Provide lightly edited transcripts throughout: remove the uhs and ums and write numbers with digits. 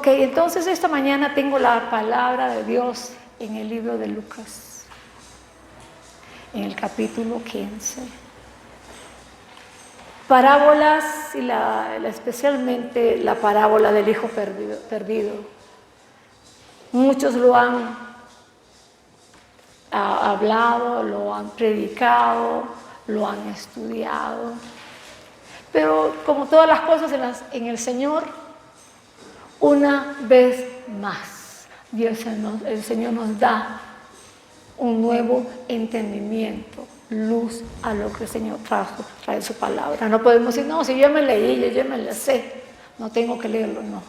Ok, entonces esta mañana tengo la palabra de Dios en el libro de Lucas, en el capítulo 15. Parábolas, y especialmente la parábola del hijo perdido. Muchos lo han hablado, lo han predicado, lo han estudiado. Pero como todas las cosas en el Señor, una vez más, el Señor nos da un nuevo entendimiento, luz a lo que el Señor trae su palabra. No podemos decir, no, si yo me leí, yo me la sé, no tengo que leerlo, no.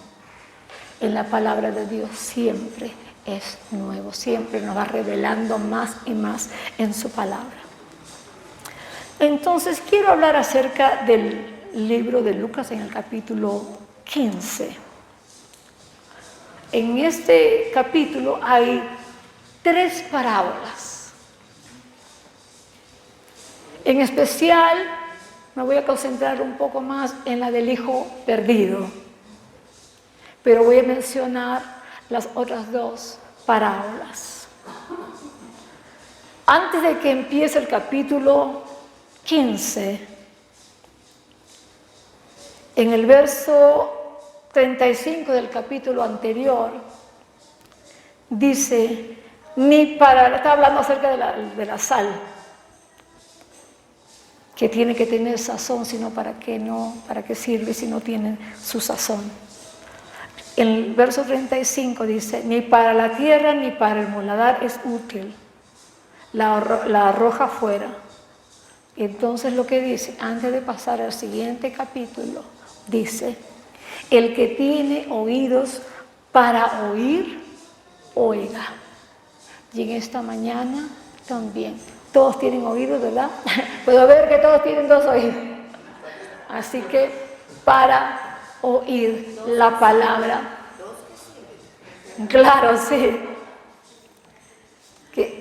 En la palabra de Dios siempre es nuevo, siempre nos va revelando más y más en su palabra. Entonces quiero hablar acerca del libro de Lucas en el capítulo 15. En este capítulo hay 3 parábolas. En especial me voy a concentrar un poco más en la del hijo perdido, pero voy a mencionar las otras 2 parábolas. Antes de que empiece el capítulo 15, en el verso 35 del capítulo anterior, dice, está hablando acerca de la sal, que tiene que tener sazón, sino para qué sirve si no tiene su sazón. El verso 35 dice, ni para la tierra ni para el muladar es útil, la arroja fuera. Y entonces lo que dice, antes de pasar al siguiente capítulo, dice, el que tiene oídos para oír, oiga. Y en esta mañana también, todos tienen oídos, ¿verdad? Puedo ver que todos tienen 2 oídos. Así que para oír la palabra. Claro, sí.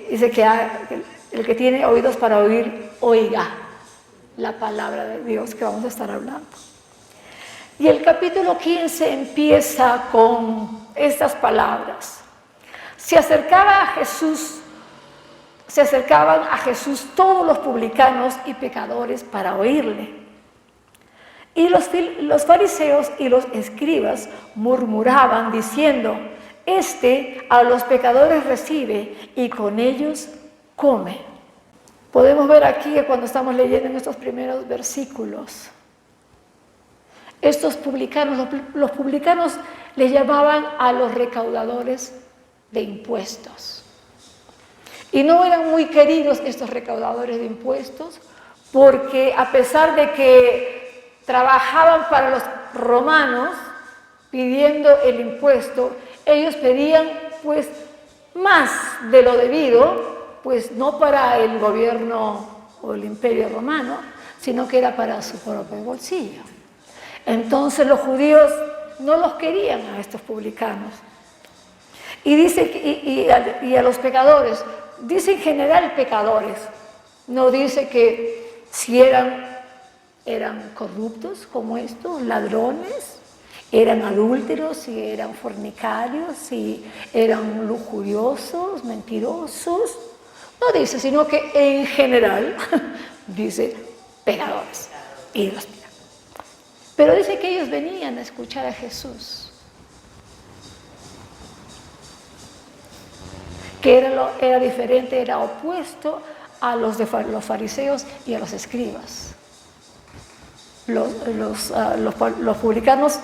Dice que el que tiene oídos para oír, oiga la palabra de Dios que vamos a estar hablando. Y el capítulo 15 empieza con estas palabras. Se acercaban a Jesús todos los publicanos y pecadores para oírle. Y los fariseos y los escribas murmuraban diciendo, a los pecadores recibe y con ellos come. Podemos ver aquí que cuando estamos leyendo en estos primeros versículos, estos publicanos, los publicanos les llamaban a los recaudadores de impuestos. Y no eran muy queridos estos recaudadores de impuestos, porque a pesar de que trabajaban para los romanos pidiendo el impuesto, ellos pedían pues más de lo debido, pues no para el gobierno o el imperio romano, sino que era para su propio bolsillo. Entonces los judíos no los querían a estos publicanos. Y dice y a los pecadores, dice en general pecadores, no dice que si eran corruptos como estos, ladrones, eran adúlteros, si eran fornicarios, si eran lujuriosos, mentirosos. No dice, sino que en general dice pecadores y los pecadores. Pero dice que ellos venían a escuchar a Jesús, que era diferente, era opuesto a los fariseos y a los escribas. Los publicanos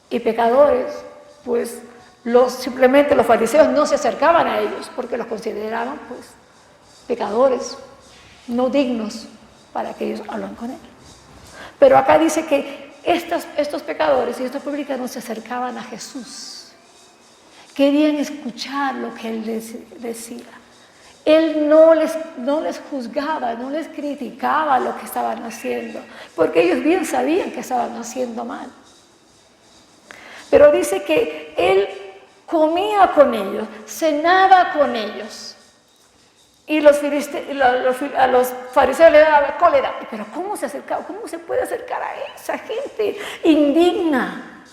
y pecadores, pues simplemente los fariseos no se acercaban a ellos porque los consideraban pues pecadores, no dignos para que ellos hablan con él. Pero acá dice que estos pecadores y estos publicanos se acercaban a Jesús. Querían escuchar lo que él les decía. Él no les juzgaba, no les criticaba lo que estaban haciendo, porque ellos bien sabían que estaban haciendo mal. Pero dice que él comía con ellos, cenaba con ellos. Y a los fariseos le daba cólera. Pero ¿cómo se acercaba? ¿Cómo se puede acercar a esa gente indigna?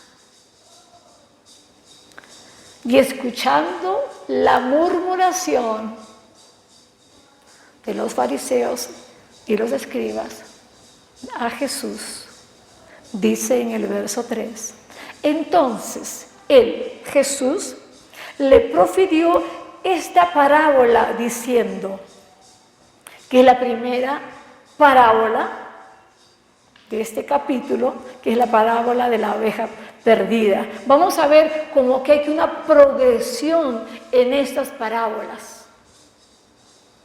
Y escuchando la murmuración de los fariseos y los escribas a Jesús, dice en el verso 3, entonces él, Jesús, le profirió esta parábola diciendo, que es la primera parábola de este capítulo, que es la parábola de la oveja perdida. Vamos a ver como que hay una progresión en estas parábolas.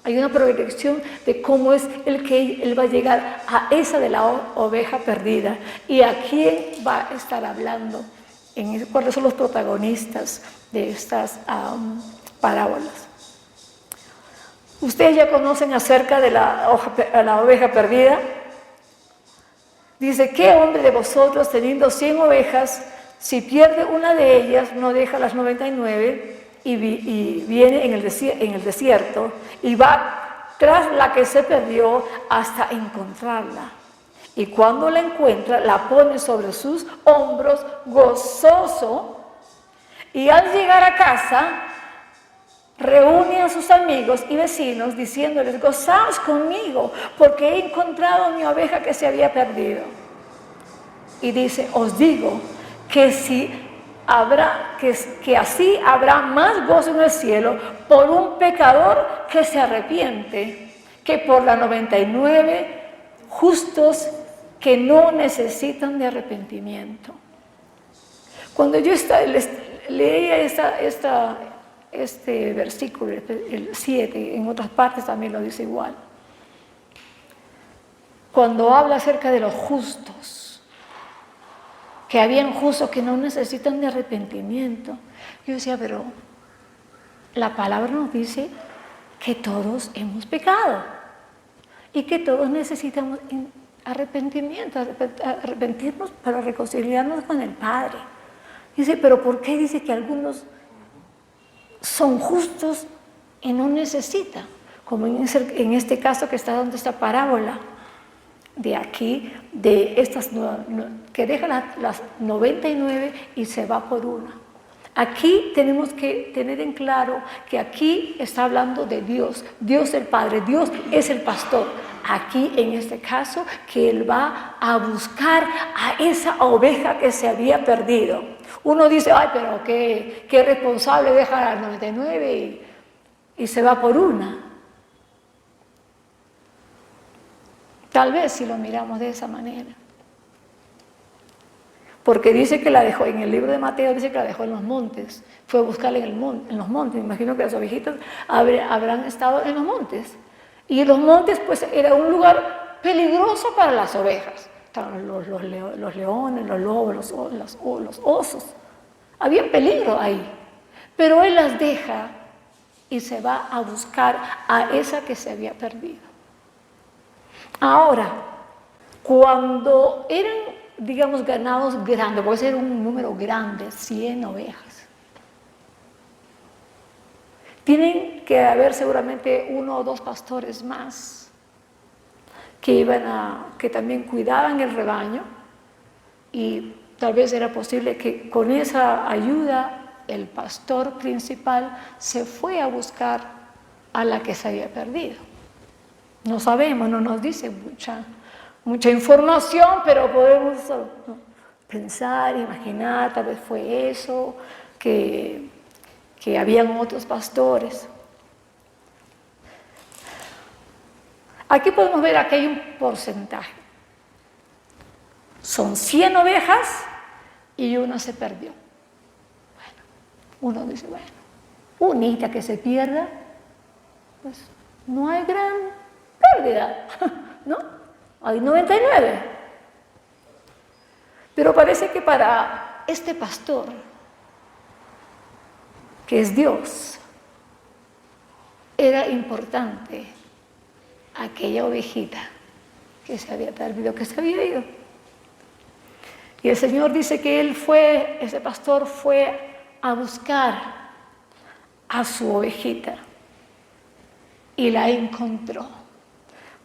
Hay una progresión de cómo es él va a llegar a esa de la oveja perdida. Y a quién va a estar hablando, cuáles son los protagonistas de estas parábolas. Ustedes ya conocen acerca de la oveja perdida. Dice, ¿qué hombre de vosotros teniendo 100 ovejas, si pierde una de ellas, no deja las 99 y viene en el desierto y va tras la que se perdió hasta encontrarla? Y cuando la encuentra, la pone sobre sus hombros gozoso, y al llegar a casa, reúne a sus amigos y vecinos diciéndoles, gozaos conmigo, porque he encontrado mi oveja que se había perdido. Y dice, os digo que así habrá más gozo en el cielo por un pecador que se arrepiente, que por las 99 justos que no necesitan de arrepentimiento. Cuando yo leía este versículo, el 7, en otras partes también lo dice igual. Cuando habla acerca de los justos, que habían justos que no necesitan de arrepentimiento, yo decía, pero la palabra nos dice que todos hemos pecado y que todos necesitamos arrepentimiento, arrepentirnos para reconciliarnos con el Padre. Dice, pero ¿por qué dice que algunos son justos y no necesitan? Como en este caso que está dando esta parábola de aquí, de estas que deja las 99 y se va por una. Aquí tenemos que tener en claro que aquí está hablando de Dios, Dios el Padre, Dios es el pastor. Aquí en este caso que Él va a buscar a esa oveja que se había perdido. Uno dice, ay, pero qué responsable deja las 99 y se va por una. Tal vez si lo miramos de esa manera. Porque dice que la dejó, en el libro de Mateo dice que la dejó en los montes. Fue a buscarla en los montes. Me imagino que las ovejitas habrán estado en los montes. Y en los montes pues era un lugar peligroso para las ovejas. Estaban los leones, los lobos, los osos. Había peligro ahí. Pero Él las deja y se va a buscar a esa que se había perdido. Ahora, cuando eran, digamos, ganados grandes, puede ser un número grande, 100 ovejas, tienen que haber seguramente 1 o 2 pastores más que también cuidaban el rebaño, y tal vez era posible que con esa ayuda el pastor principal se fue a buscar a la que se había perdido. No sabemos, no nos dice mucha información, pero podemos pensar, imaginar, tal vez fue eso, que habían otros pastores. Aquí podemos ver que hay un porcentaje. Son 100 ovejas y una se perdió. Bueno, uno dice, bueno, unita que se pierda, pues no hay gran pérdida, ¿no? Hay 99. Pero parece que para este pastor, que es Dios, era importante aquella ovejita que se había perdido, que se había ido. Y el Señor dice que ese pastor fue a buscar a su ovejita y la encontró.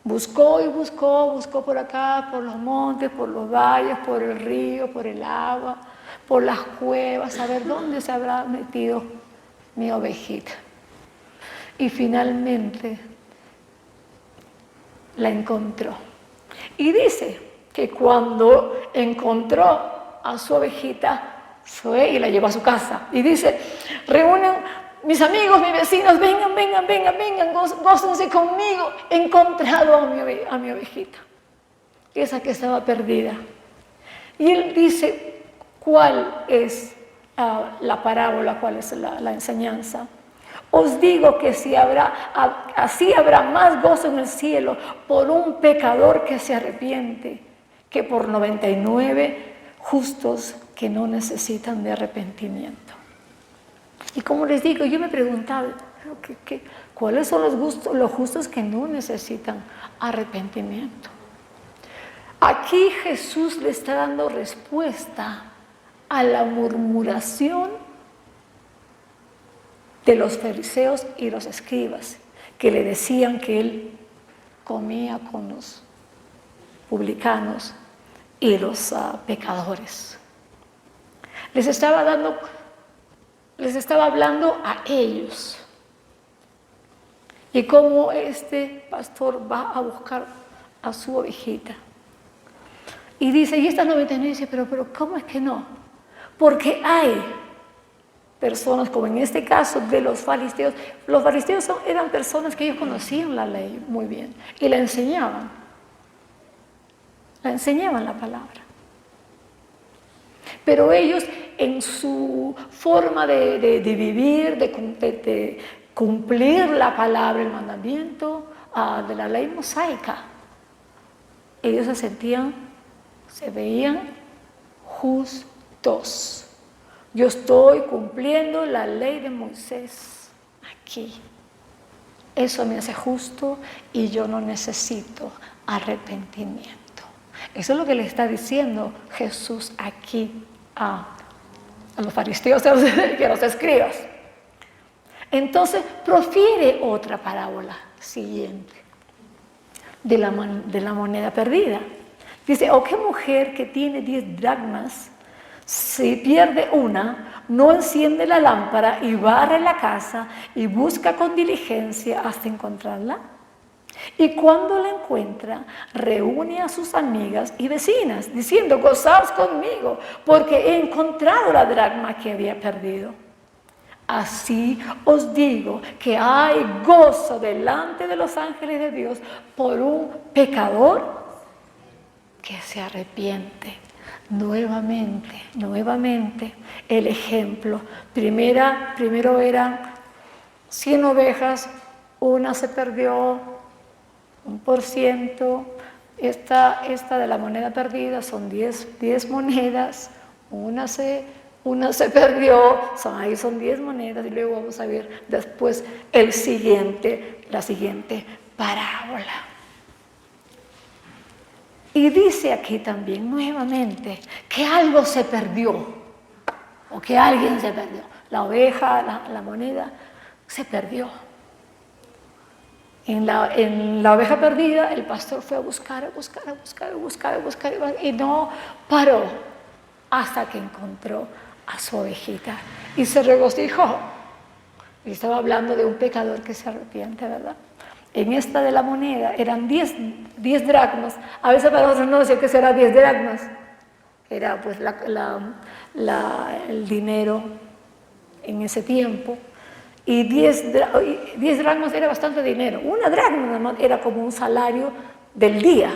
Buscó y buscó por acá, por los montes, por los valles, por el río, por el agua, por las cuevas, a ver dónde se habrá metido mi ovejita. Y finalmente la encontró. Y dice que cuando encontró a su ovejita, fue y la llevó a su casa. Y dice, reúnen mis amigos, mis vecinos, vengan, gócense conmigo. He encontrado a mi ovejita, esa que estaba perdida. Y él dice, ¿cuál es la parábola, cuál es la enseñanza? Os digo que así habrá más gozo en el cielo por un pecador que se arrepiente que por 99 justos que no necesitan de arrepentimiento. Y como les digo, yo me preguntaba, ¿cuáles son los justos que no necesitan arrepentimiento? Aquí Jesús le está dando respuesta a la murmuración de los fariseos y los escribas, que le decían que él comía con los publicanos y los pecadores. Les estaba hablando a ellos. Y cómo este pastor va a buscar a su ovejita. Y dice, y estas 99 dice, pero ¿cómo es que no? Porque hay personas, como en este caso de los fariseos. Los fariseos eran personas que ellos conocían la ley muy bien y la enseñaban. La enseñaban la palabra. Pero ellos, en su forma de vivir, de cumplir la palabra, el mandamiento de la ley mosaica, ellos se veían justos. Yo estoy cumpliendo la ley de Moisés aquí. Eso me hace justo y yo no necesito arrepentimiento. Eso es lo que le está diciendo Jesús aquí a los fariseos y a los escribas. Entonces profiere otra parábola siguiente de la moneda perdida. Dice, ¿o qué mujer que tiene 10 dracmas, si pierde una, no enciende la lámpara y barre la casa y busca con diligencia hasta encontrarla? Y cuando la encuentra, reúne a sus amigas y vecinas, diciendo, gozaos conmigo, porque he encontrado la dracma que había perdido. Así os digo que hay gozo delante de los ángeles de Dios por un pecador que se arrepiente. Nuevamente, el ejemplo. Primero eran 100 ovejas, una se perdió, 1%. Esta de la moneda perdida son 10 monedas, una se perdió, son 10 monedas, y luego vamos a ver después la siguiente parábola. Y dice aquí también nuevamente que algo se perdió, o que alguien se perdió. La oveja, la moneda, se perdió. En la oveja perdida, el pastor fue a buscar, y no paró hasta que encontró a su ovejita. Y se regocijó. Y estaba hablando de un pecador que se arrepiente, ¿verdad? En esta de la moneda eran 10 dracmas. A veces para nosotros no sé qué será 10 dracmas. Era pues el dinero en ese tiempo. Y 10 dracmas era bastante dinero. Una dracma nada más era como un salario del día.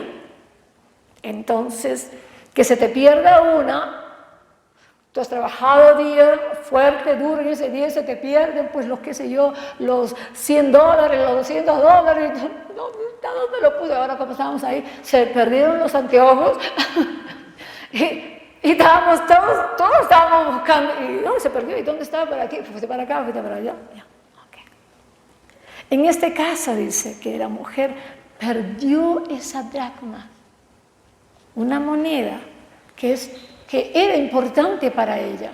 Entonces, que se te pierda una, tú has trabajado día fuerte, duro, y ese día se te pierden, pues los $100, los $200, ¿dónde lo puse? Ahora como estábamos ahí, se perdieron los anteojos y estábamos todos estábamos buscando, y ¿dónde se perdió? ¿Y dónde estaba? ¿Para aquí? ¿Fuiste para acá? ¿Fuiste para allá? Ya. Okay. En este caso dice que la mujer perdió esa dracma, una moneda que era importante para ella.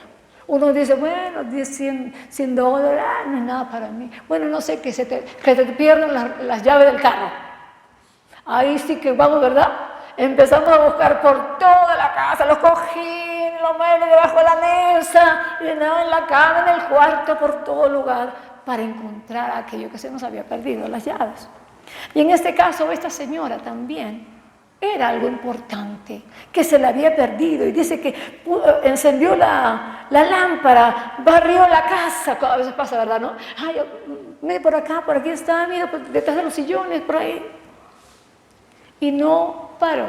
Uno dice, bueno, $100, no es nada para mí. Bueno, no sé, que se te pierdan las llaves del carro. Ahí sí que vamos, ¿verdad? Empezamos a buscar por toda la casa, los cojines, los muebles debajo de la mesa, en la cama, en el cuarto, por todo lugar, para encontrar aquello que se nos había perdido, las llaves. Y en este caso, esta señora también era algo importante, que se le había perdido. Y dice que encendió la lámpara, barrió la casa. A veces pasa, ¿verdad? ¿No? Ay, mire por acá, por aquí está, mira, detrás de los sillones, por ahí. Y no paró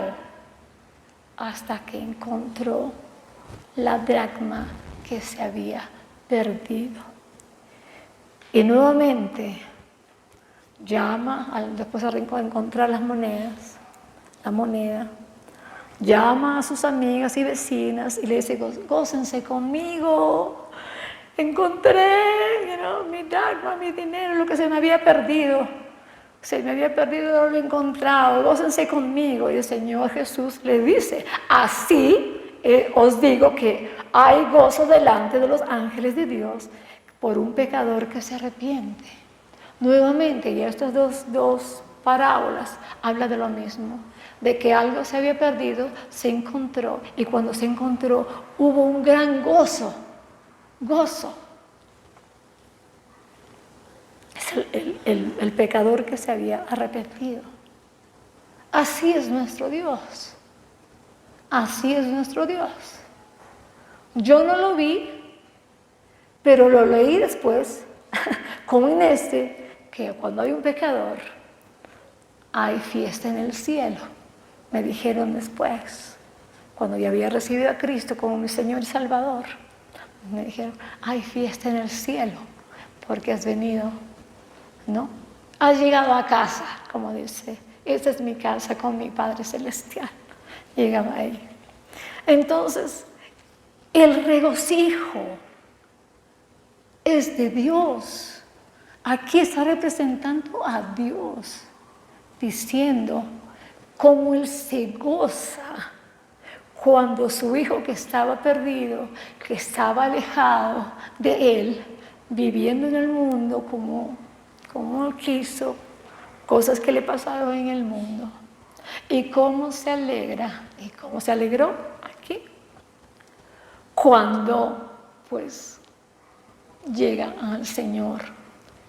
hasta que encontró la dracma que se había perdido. Y nuevamente llama, después de encontrar las monedas, la moneda, llama a sus amigas y vecinas y le dice: gócense conmigo, encontré mi dracma, mi dinero, lo que se me había perdido. Se me había perdido, no lo he encontrado, gócense conmigo. Y el Señor Jesús le dice: así os digo que hay gozo delante de los ángeles de Dios por un pecador que se arrepiente. Nuevamente, y estas dos parábolas hablan de lo mismo, de que algo se había perdido, se encontró, y cuando se encontró hubo un gran gozo. Es el pecador que se había arrepentido. Así es nuestro Dios. Así es nuestro Dios. Yo no lo vi, pero lo leí después, como en que cuando hay un pecador, hay fiesta en el cielo. Me dijeron después, cuando ya había recibido a Cristo como mi Señor y Salvador, me dijeron: hay fiesta en el cielo, porque has venido, ¿no? Has llegado a casa, como dice, esta es mi casa con mi Padre Celestial. Llegaba ahí. Entonces, el regocijo es de Dios. Aquí está representando a Dios, diciendo cómo Él se goza cuando su hijo que estaba perdido, que estaba alejado de Él, viviendo en el mundo como Él quiso, cosas que le pasaron en el mundo, y cómo se alegra, y cómo se alegró aquí, cuando pues llega al Señor.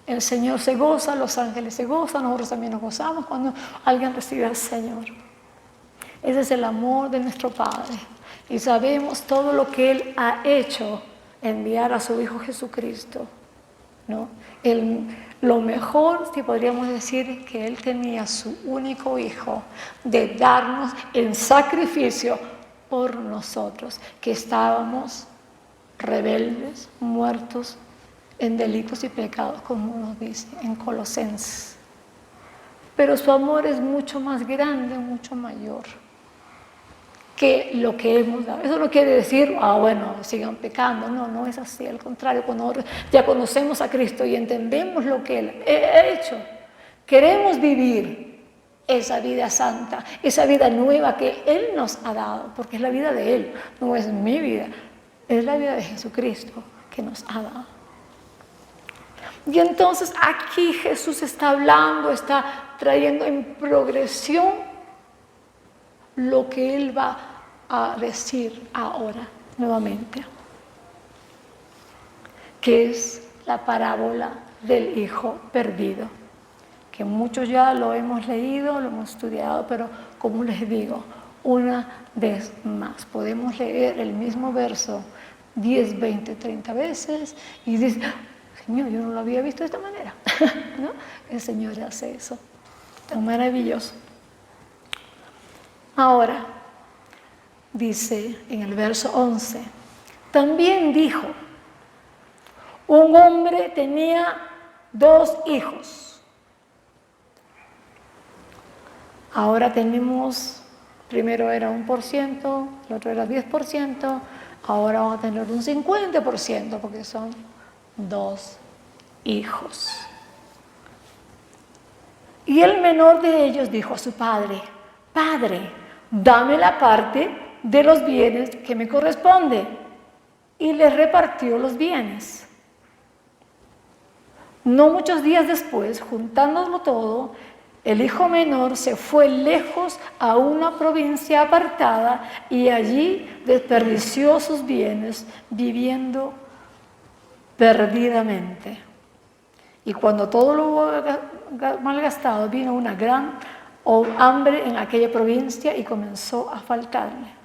El Señor se goza, los ángeles se gozan, nosotros también nos gozamos cuando alguien recibe al Señor. Ese es el amor de nuestro Padre. Y sabemos todo lo que Él ha hecho, enviar a su Hijo Jesucristo, ¿no? Lo mejor, si podríamos decir, que Él tenía su único Hijo, de darnos en sacrificio por nosotros, que estábamos rebeldes, muertos en delitos y pecados, como nos dice en Colosenses. Pero su amor es mucho más grande, mucho mayor que lo que hemos dado. Eso no quiere decir, bueno, sigan pecando. No es así. Al contrario, cuando ya conocemos a Cristo y entendemos lo que Él ha hecho, queremos vivir esa vida santa, esa vida nueva que Él nos ha dado, porque es la vida de Él, no es mi vida, es la vida de Jesucristo que nos ha dado. Y entonces aquí Jesús está hablando, está trayendo en progresión lo que Él va a decir ahora nuevamente, que es la parábola del hijo perdido, que muchos ya lo hemos leído, lo hemos estudiado, pero como les digo, una vez más, podemos leer el mismo verso 10, 20, 30 veces y dice: Señor, yo no lo había visto de esta manera. ¿No? El Señor hace eso, tan maravilloso. Ahora, dice en el verso 11, también dijo: un hombre tenía 2 hijos. Ahora tenemos, primero era 1%, el otro era 10%, ahora vamos a tener un 50% porque son 2 hijos. Y el menor de ellos dijo a su padre: Padre, dame la parte de los bienes que me corresponde. Y le repartió los bienes. No muchos días después, juntándolo todo, El hijo menor se fue lejos a una provincia apartada y allí desperdició sus bienes viviendo perdidamente. Y cuando todo lo hubo malgastado, vino una gran hambre en aquella provincia y comenzó a faltarle.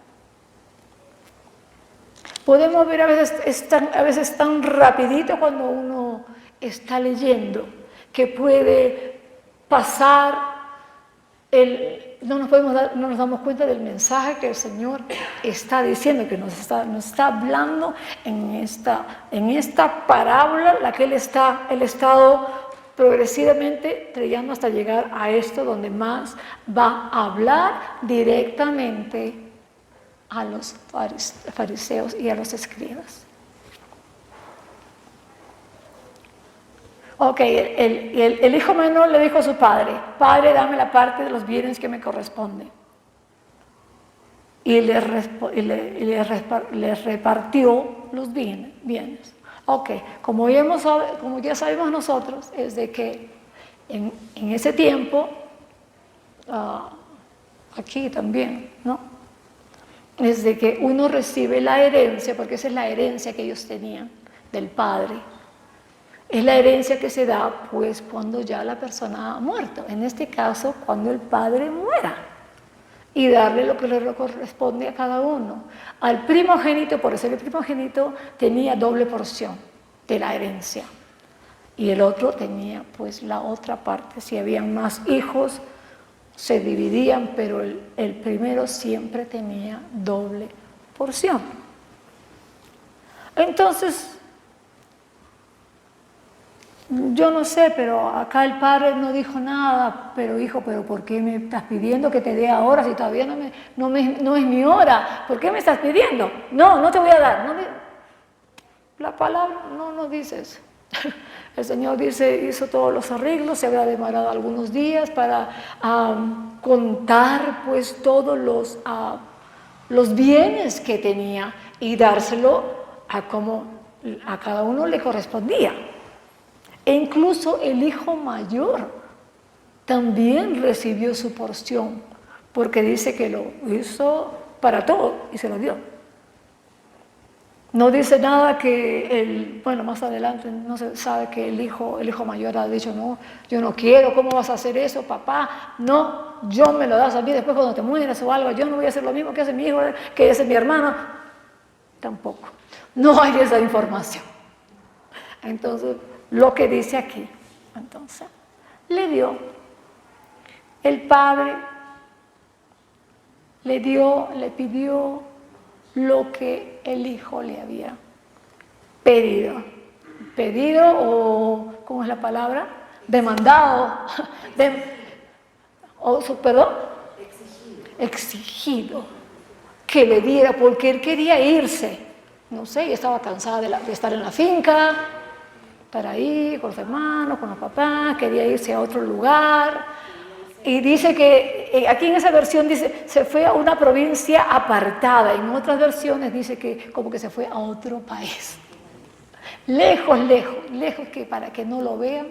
Podemos ver a veces tan rapidito cuando uno está leyendo que puede pasar, no nos damos cuenta del mensaje que el Señor está diciendo, que nos está hablando en esta parábola, la que Él ha estado progresivamente trayendo hasta llegar a esto donde más va a hablar directamente a los fariseos y a los escribas. Ok, el hijo menor le dijo a su padre: Padre, dame la parte de los bienes que me corresponde. Y le repartió los bienes. Ok, como ya sabemos nosotros, es de que en ese tiempo, aquí también, ¿no? Es de que uno recibe la herencia, porque esa es la herencia que ellos tenían del padre. Es la herencia que se da pues cuando ya la persona ha muerto, en este caso cuando el padre muera, y darle lo que le corresponde a cada uno. Al primogénito, por ser el primogénito, tenía doble porción de la herencia, y el otro tenía pues la otra parte. Si habían más hijos se dividían, pero el primero siempre tenía doble porción. Entonces, yo no sé, pero acá el padre no dijo nada. Pero hijo, ¿pero por qué me estás pidiendo que te dé ahora si todavía no es mi hora? ¿Por qué me estás pidiendo? No te voy a dar. La palabra no dice eso. El Señor hizo todos los arreglos, se había demorado algunos días para contar pues todos los bienes que tenía y dárselo como a cada uno le correspondía. E incluso el hijo mayor también recibió su porción, porque dice que lo hizo para todo y se lo dio. No dice nada que más adelante no se sabe que el hijo mayor ha dicho: no, yo no quiero, ¿cómo vas a hacer eso, papá? No, yo me lo das a mí después cuando te mueras o algo, yo no voy a hacer lo mismo que hace mi hijo, que hace mi hermano. Tampoco, no hay esa información. Entonces, lo que dice aquí, entonces, el padre le pidió lo que el hijo le había pedido, o ¿cómo es la palabra? Demandado, exigido que le diera, porque él quería irse, no sé, estaba cansada de estar en la finca, estar ahí con los hermanos, con los papás, quería irse a otro lugar. Y dice que, aquí en esa versión dice, se fue a una provincia apartada. En otras versiones dice que como que se fue a otro país. Lejos, que para que no lo vean,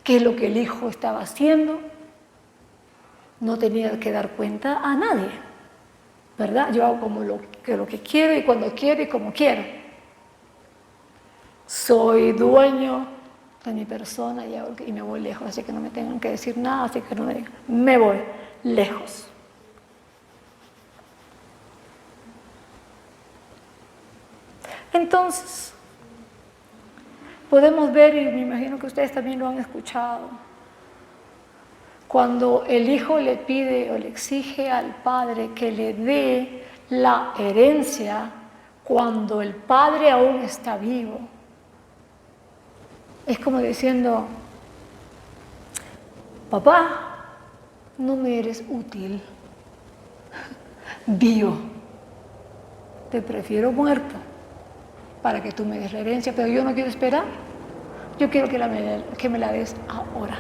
qué es lo que el hijo estaba haciendo. No tenía que dar cuenta a nadie, ¿verdad? Yo hago como lo que quiero y cuando quiero y como quiero. Soy dueño de mi persona y me voy lejos, así que no me tengan que decir nada, así que no me digan, me voy lejos. Entonces, podemos ver, y me imagino que ustedes también lo han escuchado, cuando el hijo le pide o le exige al padre que le dé la herencia cuando el padre aún está vivo. Es como diciendo: papá, no me eres útil, vivo, te prefiero muerto para que tú me des la herencia, pero yo no quiero esperar, yo quiero que me la des ahora.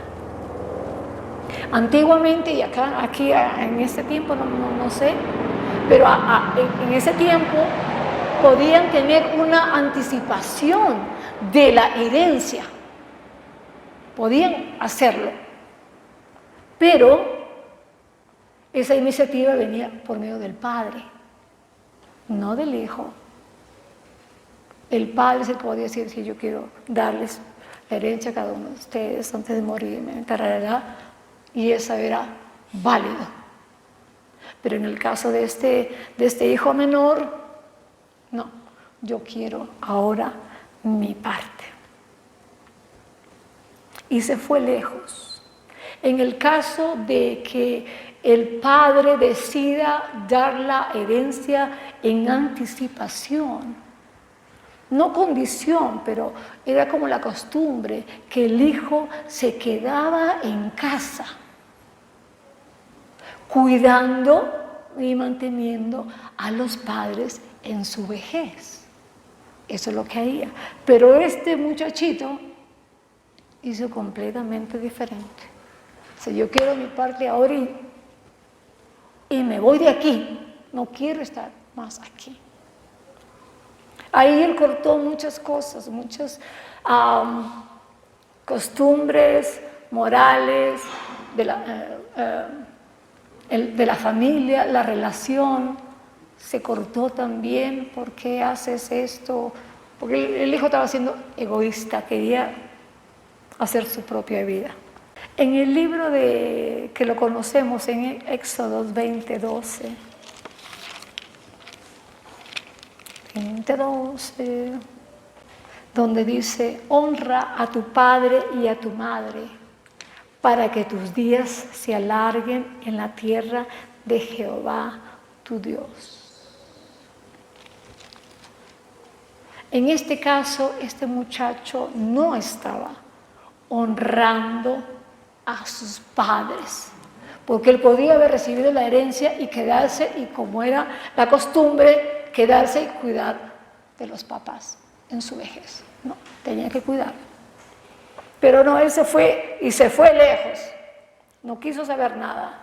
Antiguamente, y aquí en este tiempo, no sé, pero en ese tiempo podían tener una anticipación de la herencia. Podían hacerlo. Pero esa iniciativa venía por medio del padre, no del hijo. El padre es el que podía decir, si yo quiero darles la herencia a cada uno de ustedes antes de morirme, y esa era válido. Pero en el caso de este hijo menor, no, yo quiero ahora mi parte. Y se fue lejos. En el caso de que el padre decida dar la herencia en anticipación, no condición, pero era como la costumbre, que el hijo se quedaba en casa, cuidando y manteniendo a los padres en su vejez. Eso es lo que haría. Pero este muchachito hizo completamente diferente. O sea, yo quiero mi parte ahora y me voy de aquí. No quiero estar más aquí. Ahí él cortó muchas cosas, muchas costumbres morales de la familia, la relación. Se cortó también. ¿Por qué haces esto? Porque el hijo estaba siendo egoísta, quería hacer su propia vida. En el libro que lo conocemos en Éxodo 20:12, donde dice: honra a tu padre y a tu madre, para que tus días se alarguen en la tierra de Jehová tu Dios. En este caso, este muchacho no estaba honrando a sus padres, porque él podía haber recibido la herencia y quedarse, y como era la costumbre, quedarse y cuidar de los papás en su vejez. No, tenía que cuidar. Pero no, él se fue y se fue lejos. No quiso saber nada.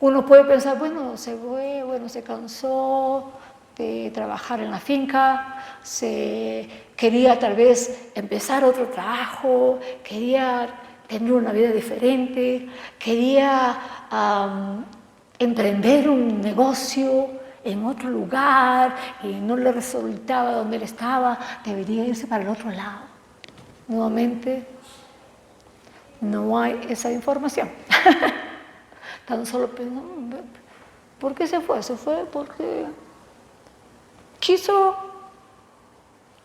Uno puede pensar, bueno, se fue, bueno, se cansó de trabajar en la finca, quería tal vez empezar otro trabajo, quería tener una vida diferente, quería emprender un negocio en otro lugar y no le resultaba donde él estaba, debería irse para el otro lado. Nuevamente, no hay esa información. Tan solo pensando, ¿por qué se fue? Se fue porque quiso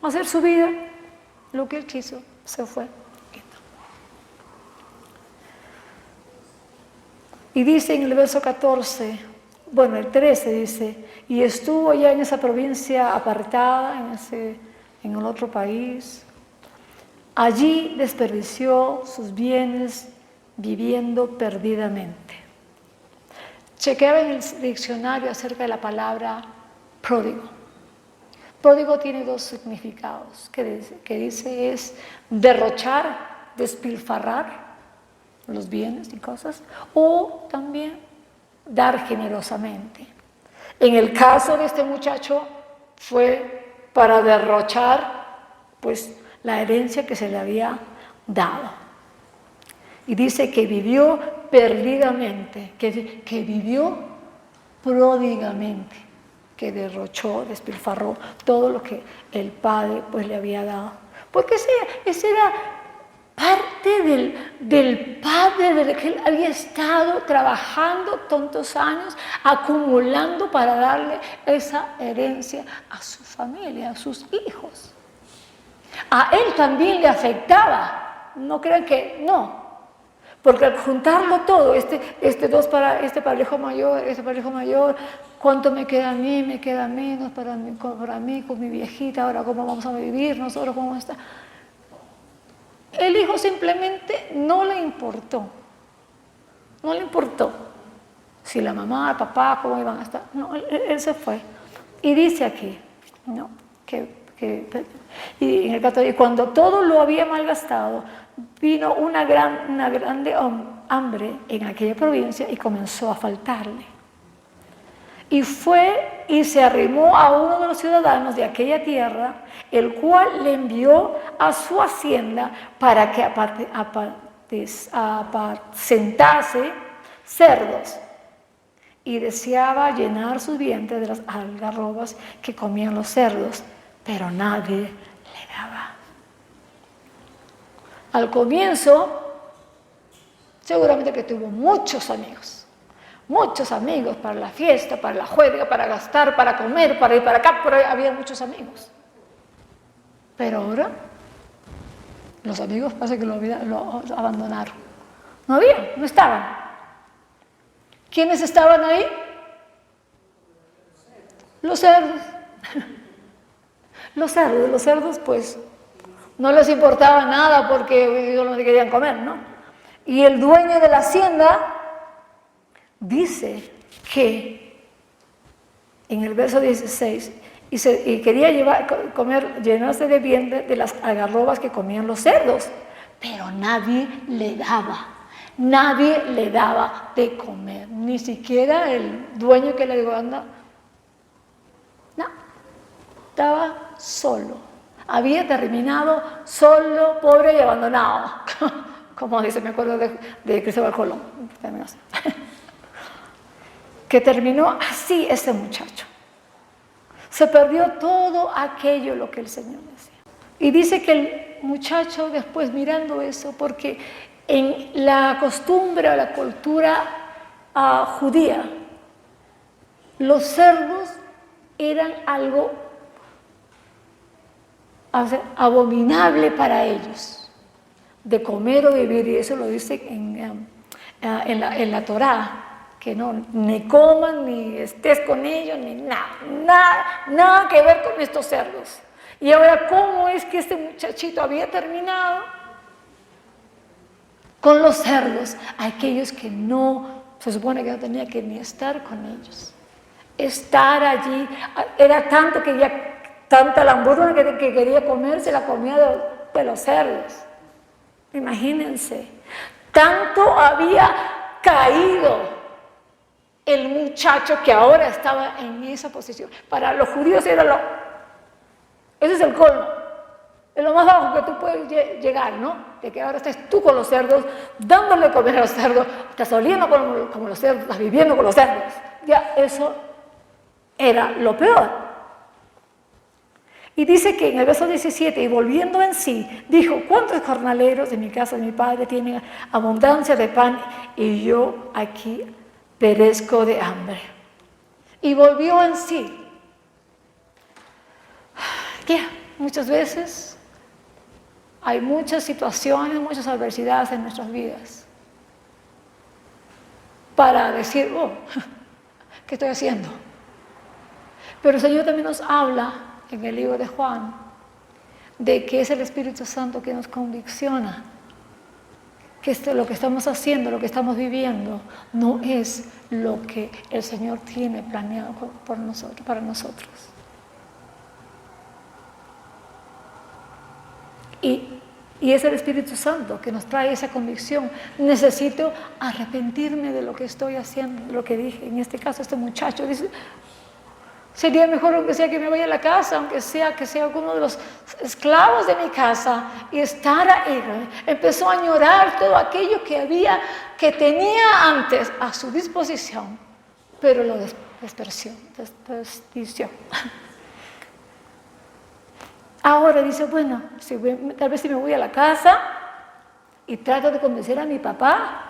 hacer su vida, lo que él quiso, se fue. Y dice en el verso 14, bueno, el 13 dice: y estuvo ya en esa provincia apartada, en el otro país. Allí desperdició sus bienes viviendo perdidamente. Chequeaba en el diccionario acerca de la palabra pródigo. Pródigo tiene dos significados, que dice es derrochar, despilfarrar los bienes y cosas, o también dar generosamente. En el caso de este muchacho fue para derrochar pues la herencia que se le había dado. Y dice que vivió perdidamente, que vivió pródigamente, que derrochó, despilfarró todo lo que el padre pues le había dado. Porque ese era parte del padre del que él había estado trabajando tantos años, acumulando para darle esa herencia a su familia, a sus hijos. A él también le afectaba, no crean que no, porque al juntarlo todo, este para el hijo mayor, este para el hijo mayor, ¿cuánto me queda a mí? Me queda menos para mí con mi viejita, ahora cómo vamos a vivir, nosotros cómo está. El hijo simplemente no le importó si la mamá, el papá, cómo iban a estar. No, él se fue. Y dice aquí, ¿no? Y en el 14, cuando todo lo había malgastado, vino una grande hambre en aquella provincia y comenzó a faltarle. Y fue y se arrimó a uno de los ciudadanos de aquella tierra, el cual le envió a su hacienda para que apacentase cerdos, y deseaba llenar su vientre de las algarrobas que comían los cerdos, pero nadie le daba. Al comienzo, seguramente que tuvo muchos amigos para la fiesta, para la juerga, para gastar, para comer, para ir para acá, por ahí había muchos amigos. Pero ahora, los amigos parece que lo abandonaron. No estaban. ¿Quiénes estaban ahí? Los cerdos. Los cerdos pues no les importaba nada porque ellos no querían comer, ¿no? Y el dueño de la hacienda dice que en el verso 16, y quería llenarse de vientre de las algarrobas que comían los cerdos, pero nadie le daba de comer, ni siquiera el dueño que le dijo, anda, no, estaba solo, había terminado solo, pobre y abandonado, como dice, me acuerdo de Cristóbal Colón, que terminó así ese muchacho. Se perdió todo aquello lo que el Señor decía. Y dice que el muchacho después mirando eso, porque en la costumbre o la cultura judía, los cerdos eran algo abominable para ellos, de comer o vivir, y eso lo dice en la Torá, que no, ni coman, ni estés con ellos, ni nada que ver con estos cerdos. Y ahora, ¿cómo es que este muchachito había terminado con los cerdos? Aquellos que no, se supone que no tenía que ni estar con ellos. Estar allí, era tanto que ya, tanta la hamburguesa que quería comerse, la comía de los cerdos. Imagínense, tanto había caído el muchacho que ahora estaba en esa posición. Para los judíos ese es el colmo, es lo más bajo que tú puedes llegar, ¿no? De que ahora estés tú con los cerdos, dándole comer a los cerdos, estás oliendo como los cerdos, estás viviendo con los cerdos. Ya eso era lo peor. Y dice que en el verso 17, y volviendo en sí, dijo, ¿cuántos jornaleros de mi casa de mi padre tienen abundancia de pan y yo aquí perezco de hambre? Y volvió en sí. Muchas veces hay muchas situaciones, muchas adversidades en nuestras vidas para decir, ¿qué estoy haciendo? Pero el Señor también nos habla en el libro de Juan de que es el Espíritu Santo que nos convicciona que lo que estamos haciendo, lo que estamos viviendo, no es lo que el Señor tiene planeado para nosotros. Y es el Espíritu Santo que nos trae esa convicción. Necesito arrepentirme de lo que estoy haciendo, lo que dije. En este caso, este muchacho dice, sería mejor aunque sea que me vaya a la casa, aunque sea que sea uno de los esclavos de mi casa y estar ahí. Empezó a añorar todo aquello que tenía antes a su disposición, pero lo desperdició. Ahora dice, bueno, tal vez si me voy a la casa y trato de convencer a mi papá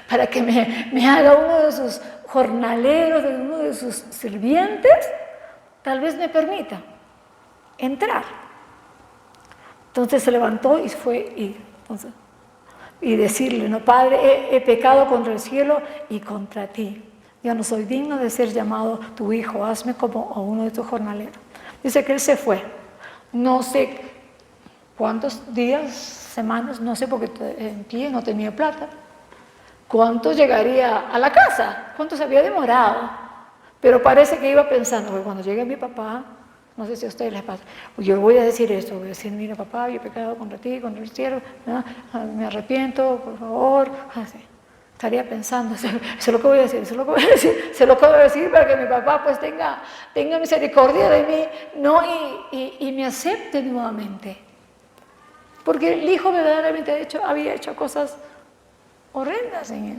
para que me haga uno de sus jornaleros, de uno de sus sirvientes, tal vez me permita entrar. Entonces se levantó y fue y decirle, no, Padre, he pecado contra el cielo y contra ti. Ya no soy digno de ser llamado tu hijo, hazme como a uno de tus jornaleros. Dice que él se fue. No sé cuántos días, semanas, no sé porque en pie no tenía plata. ¿Cuánto llegaría a la casa? ¿Cuánto se había demorado? Pero parece que iba pensando, que cuando llegue mi papá, no sé si a ustedes les pasa, yo voy a decir esto, voy a decir, mira papá, yo he pecado contra ti, contra el cielo, ¿no? Me arrepiento, por favor. Así. Estaría pensando, eso es lo que voy a decir, eso es lo que voy a decir, eso es lo que voy a decir para que mi papá pues tenga misericordia de mí, ¿no? Y me acepte nuevamente. Porque el hijo verdaderamente había hecho cosas horrendas en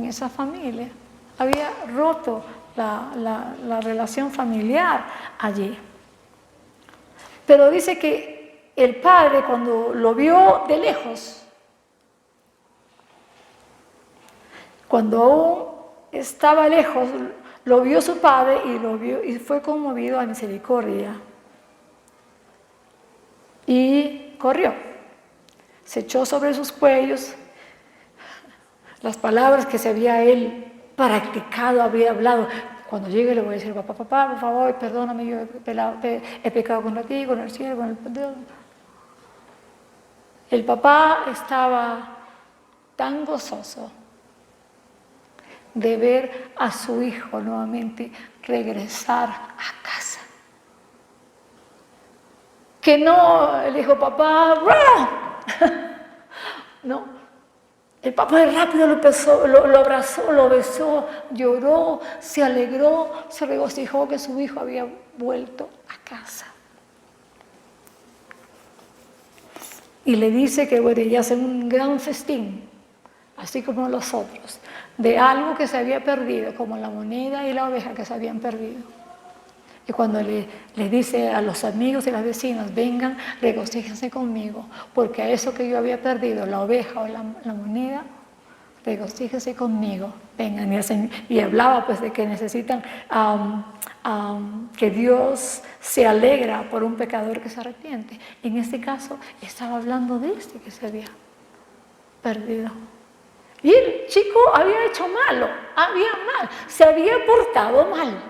esa familia. Había roto la relación familiar allí. Pero dice que el padre, cuando lo vio de lejos, cuando aún estaba lejos, lo vio su padre y lo vio y fue conmovido a misericordia. Y corrió, se echó sobre sus cuellos las palabras que se había él practicado, había hablado. Cuando llegue le voy a decir, papá, por favor, perdóname, yo he pecado contra ti, con el cielo, con el Dios. El papá estaba tan gozoso de ver a su hijo nuevamente regresar a casa. Que no le dijo, papá, no. El papá rápido lo abrazó, lo besó, lloró, se alegró, se regocijó que su hijo había vuelto a casa. Y le dice que bueno, ella hace un gran festín, así como los otros, de algo que se había perdido, como la moneda y la oveja que se habían perdido. Y cuando le dice a los amigos y las vecinas, vengan, regocíjense conmigo, porque a eso que yo había perdido, la oveja o la moneda, regocíjense conmigo, vengan. Y hablaba pues de que necesitan que Dios se alegra por un pecador que se arrepiente. En este caso estaba hablando de este que se había perdido. Y el chico había hecho mal, se había portado mal.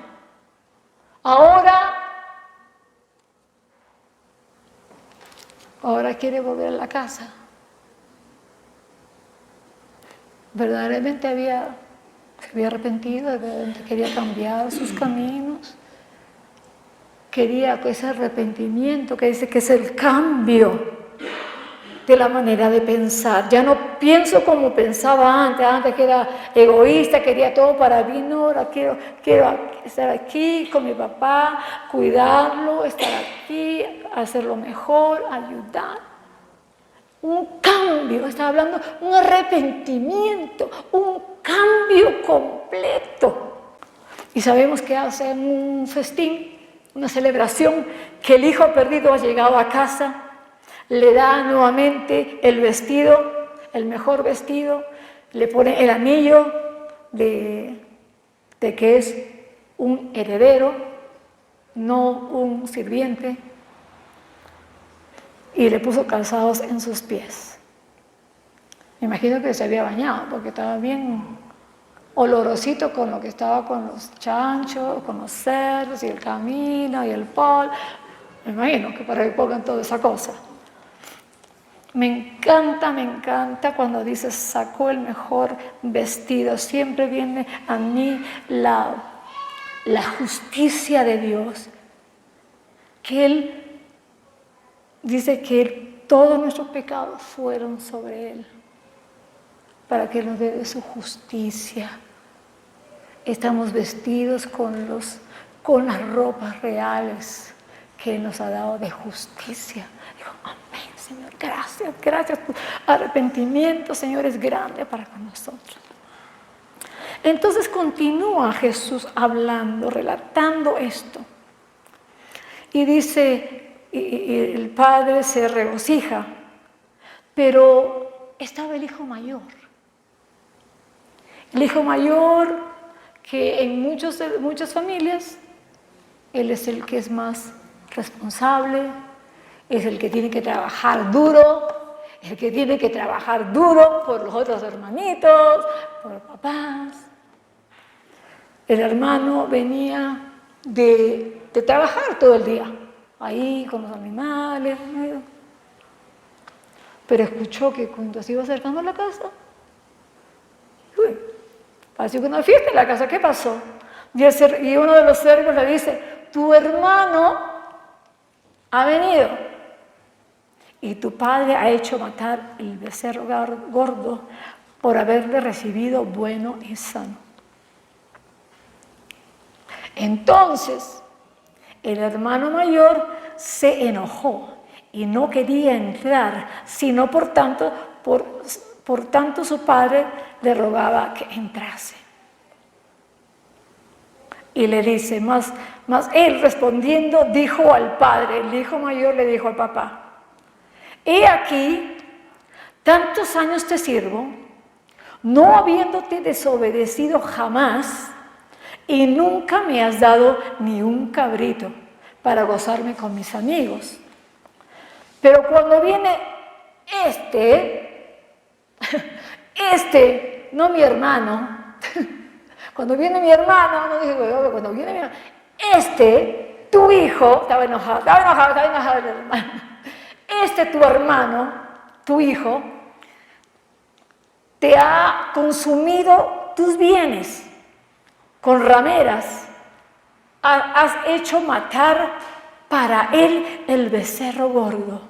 Ahora quiere volver a la casa. Verdaderamente se había arrepentido, verdaderamente quería cambiar sus caminos. Quería ese arrepentimiento que dice que es el cambio de la manera de pensar. Ya no pienso como pensaba antes que era egoísta, quería todo para mí. No, ahora quiero estar aquí con mi papá, cuidarlo, estar aquí, hacerlo mejor, ayudar. Un cambio, estaba hablando, un arrepentimiento, un cambio completo. Y sabemos que hacen un festín, una celebración, que el hijo perdido ha llegado a casa, le da nuevamente el vestido, el mejor vestido, le pone el anillo de que es un heredero, no un sirviente, y le puso calzados en sus pies. Me imagino que se había bañado porque estaba bien olorosito con lo que estaba con los chanchos, con los cerdos y el camino y el pol. Me imagino que para que pongan toda esa cosa. Me encanta cuando dice sacó el mejor vestido. Siempre viene a mí la justicia de Dios. Que Él dice que todos nuestros pecados fueron sobre Él, para que nos dé de su justicia. Estamos vestidos con las ropas reales que Él nos ha dado de justicia. Digo, amén, Señor, gracias. Tu arrepentimiento, Señor, es grande para con nosotros. Entonces continúa Jesús hablando, relatando esto. Y dice, y el padre se regocija, pero estaba el hijo mayor. El hijo mayor, que en muchas familias, él es el que es más responsable, es el que tiene que trabajar duro, por los otros hermanitos, por los papás. El hermano venía de trabajar todo el día, ahí con los animales, pero escuchó que cuando se iba acercando a la casa, pareció que una fiesta en la casa. ¿Qué pasó? Y uno de los siervos le dice, tu hermano ha venido y tu padre ha hecho matar el becerro gordo por haberle recibido bueno y sano. Entonces el hermano mayor se enojó y no quería entrar, sino por tanto Por tanto, su padre le rogaba que entrase. Y le dice, más él respondiendo dijo al padre, el hijo mayor le dijo al papá: he aquí, tantos años te sirvo, no habiéndote desobedecido jamás, y nunca me has dado ni un cabrito para gozarme con mis amigos. Pero cuando viene no mi hermano, cuando viene mi hermano, no digo yo, cuando viene mi hermano, tu hijo, estaba enojado el hermano. Tu hermano, tu hijo, te ha consumido tus bienes con rameras. Has hecho matar para él el becerro gordo.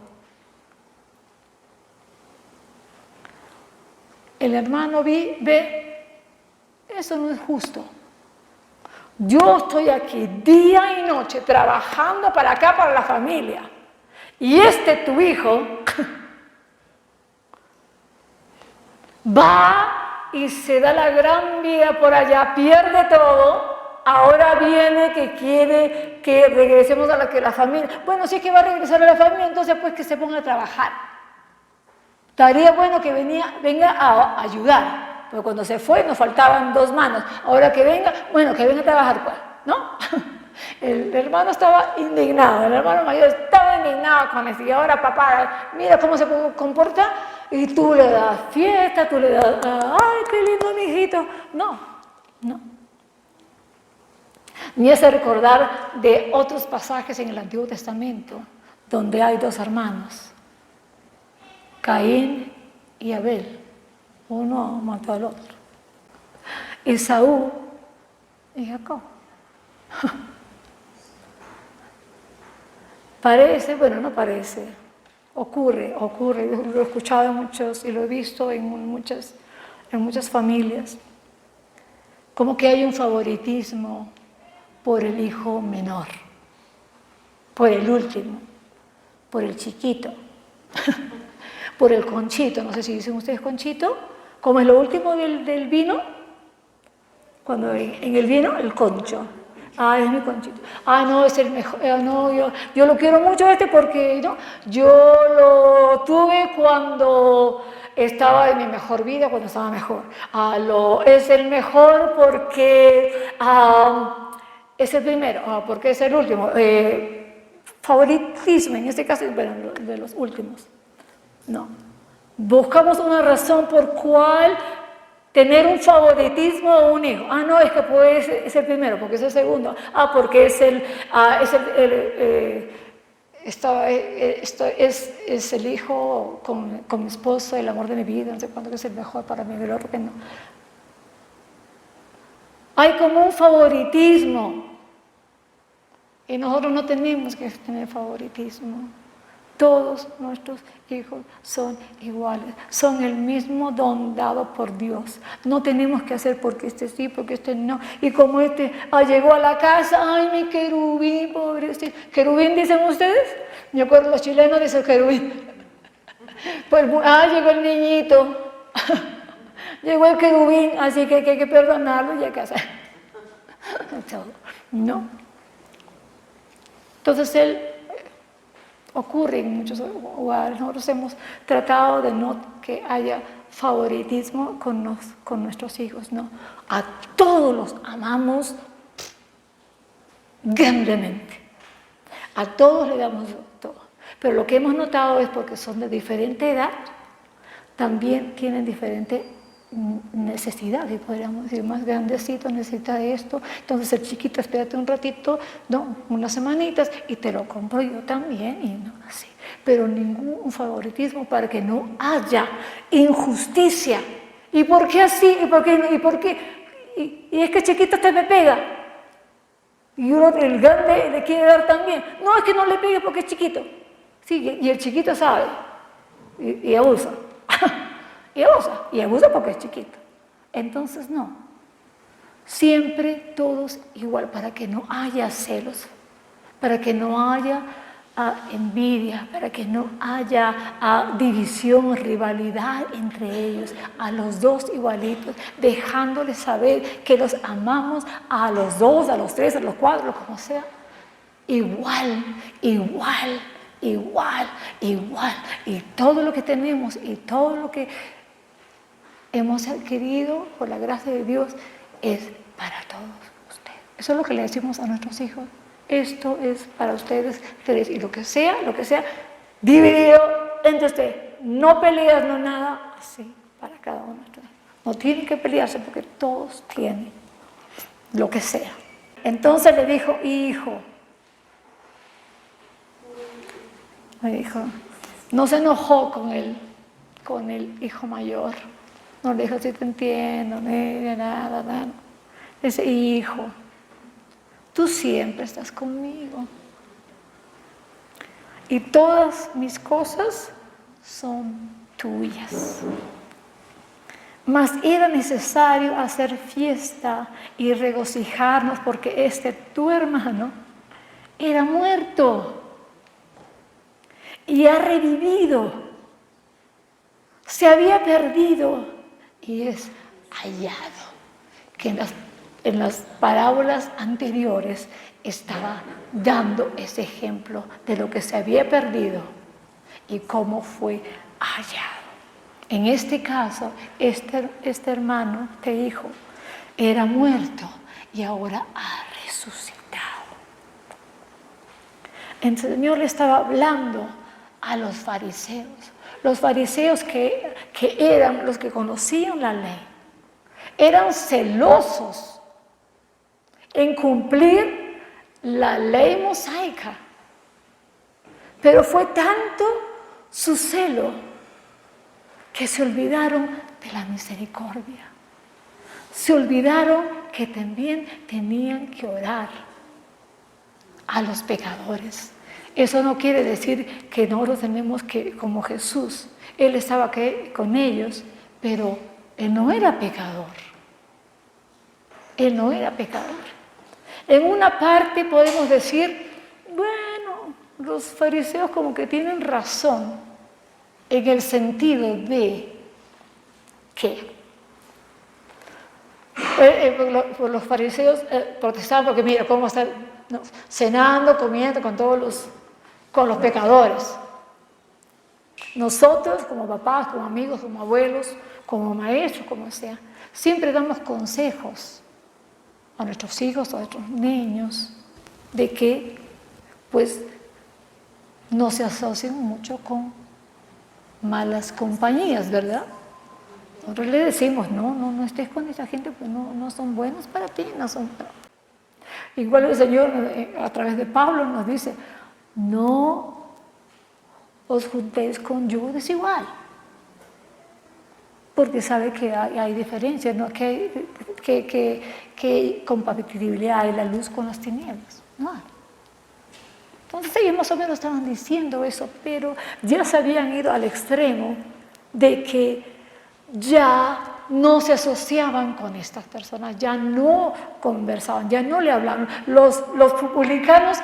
El hermano ve, eso no es justo. Yo estoy aquí día y noche trabajando para acá, para la familia. Y tu hijo, va y se da la gran vida por allá, pierde todo. Ahora viene que quiere que regresemos a la familia. Bueno, si es que va a regresar a la familia, entonces pues que se ponga a trabajar. Estaría bueno que venga a ayudar. Pero cuando se fue nos faltaban 2 manos. Ahora que venga, bueno, que venga a trabajar, pues, ¿no? El hermano estaba indignado, el hermano mayor estaba indignado con eso. Y ahora papá, mira cómo se comporta, y tú le das fiesta, tú le das, ay, qué lindo mi hijito. No. Me hace recordar de otros pasajes en el Antiguo Testamento, donde hay 2 hermanos, Caín y Abel. Uno mató al otro. Esaú y Jacob. Parece, bueno, no parece, ocurre, lo he escuchado en muchos y lo he visto en muchas familias, como que hay un favoritismo por el hijo menor, por el último, por el chiquito, por el conchito. No sé si dicen ustedes conchito, como es lo último del vino, cuando en el vino, el concho. Ah, es mi conchito. Ah, no, es el mejor. No, yo lo quiero mucho porque ¿no? Yo lo tuve cuando estaba en mi mejor vida, cuando estaba mejor. Es el mejor porque es el primero, porque es el último. Favoritismo, en este caso, bueno, de los últimos. No. Buscamos una razón por cual tener un favoritismo a un hijo. No, es que es el primero, porque es el segundo. Porque es el hijo con mi esposo, el amor de mi vida, no sé cuándo, que es el mejor para mí, el otro que no. Hay como un favoritismo. Y nosotros no tenemos que tener favoritismo. Todos nuestros hijos son iguales, son el mismo don dado por Dios. No tenemos que hacer porque este sí, porque este no. Y como llegó a la casa, ay, mi querubín, pobrecito. ¿Querubín dicen ustedes? Yo acuerdo, los chilenos dicen querubín. Pues, llegó el niñito, llegó el querubín, así que hay que perdonarlo y hay que hacer. No. Entonces ocurre en muchos lugares. Nosotros hemos tratado de no que haya favoritismo con nuestros hijos, no. A todos los amamos grandemente. A todos le damos todo. Pero lo que hemos notado es porque son de diferente edad, también tienen diferente necesidades, podríamos decir, más grandecito necesita esto, entonces el chiquito espérate un ratito, no, unas semanitas y te lo compro yo también, y no así, pero ningún favoritismo para que no haya injusticia. ¿Y por qué así? ¿Y por qué? Y es que chiquito te me pega y uno, el grande le quiere dar también. No, es que no le pegue porque es chiquito. Sí, y el chiquito sabe y abusa. Y abusa porque es chiquito. Entonces no, siempre todos igual, para que no haya celos, para que no haya envidia, para que no haya división, rivalidad entre ellos, a los dos igualitos, dejándoles saber que los amamos a los dos, a los tres, a los cuatro, como sea, igual, igual, igual, igual. Y todo lo que tenemos y todo lo que hemos adquirido por la gracia de Dios es para todos ustedes. Eso es lo que le decimos a nuestros hijos. Esto es para ustedes tres. Y lo que sea, dividido entre ustedes. No peleas, no nada, así para cada uno. No tienen que pelearse porque todos tienen lo que sea. Entonces le dijo, hijo, no se enojó con el hijo mayor. No le dijo, sí te entiendo, nada. Dice, hijo, tú siempre estás conmigo. Y todas mis cosas son tuyas. Mas era necesario hacer fiesta y regocijarnos porque tu hermano era muerto y ha revivido. Se había perdido y es hallado. Que en las parábolas anteriores estaba dando ese ejemplo de lo que se había perdido y cómo fue hallado. En este caso, este hermano, este hijo, era muerto y ahora ha resucitado. El Señor le estaba hablando a los fariseos que eran los que conocían la ley, eran celosos en cumplir la ley mosaica, pero fue tanto su celo que se olvidaron de la misericordia, se olvidaron que también tenían que orar a los pecadores. Eso no quiere decir que nosotros tenemos que, como Jesús, Él estaba con ellos, pero Él no era pecador. Él no era pecador. En una parte podemos decir, bueno, los fariseos como que tienen razón en el sentido de que los fariseos protestaban porque mira cómo están cenando, comiendo con los pecadores. Nosotros como papás, como amigos, como abuelos, como maestros, como sea, siempre damos consejos a nuestros hijos, a nuestros niños, de que pues no se asocien mucho con malas compañías, ¿verdad? Nosotros le decimos, no estés con esa gente, pues no son buenos para ti, no son para... Igual el Señor a través de Pablo nos dice, no os juntéis con yugo desigual, porque sabe que hay diferencias, ¿no? que compatibilidad hay la luz con las tinieblas, no hay. Entonces ellos más o menos estaban diciendo eso, pero ya se habían ido al extremo de que ya no se asociaban con estas personas, ya no conversaban, ya no le hablaban. Los publicanos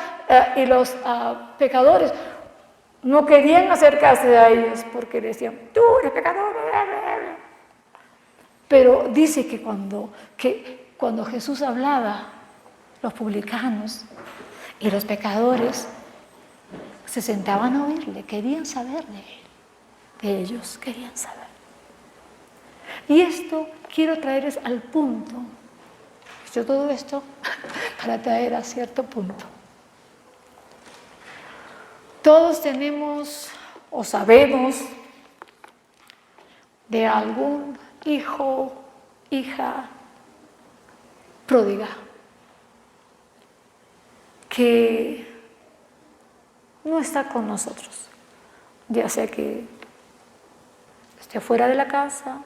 y los pecadores no querían acercarse a ellos porque decían, tú eres pecador. Pero dice que cuando Jesús hablaba, los publicanos y los pecadores se sentaban a oírle, querían saber de él, de ellos, querían saber. Y esto quiero traerles al punto, yo todo esto para traer a cierto punto. Todos tenemos o sabemos de algún hijo, hija pródiga que no está con nosotros, ya sea que esté fuera de la casa,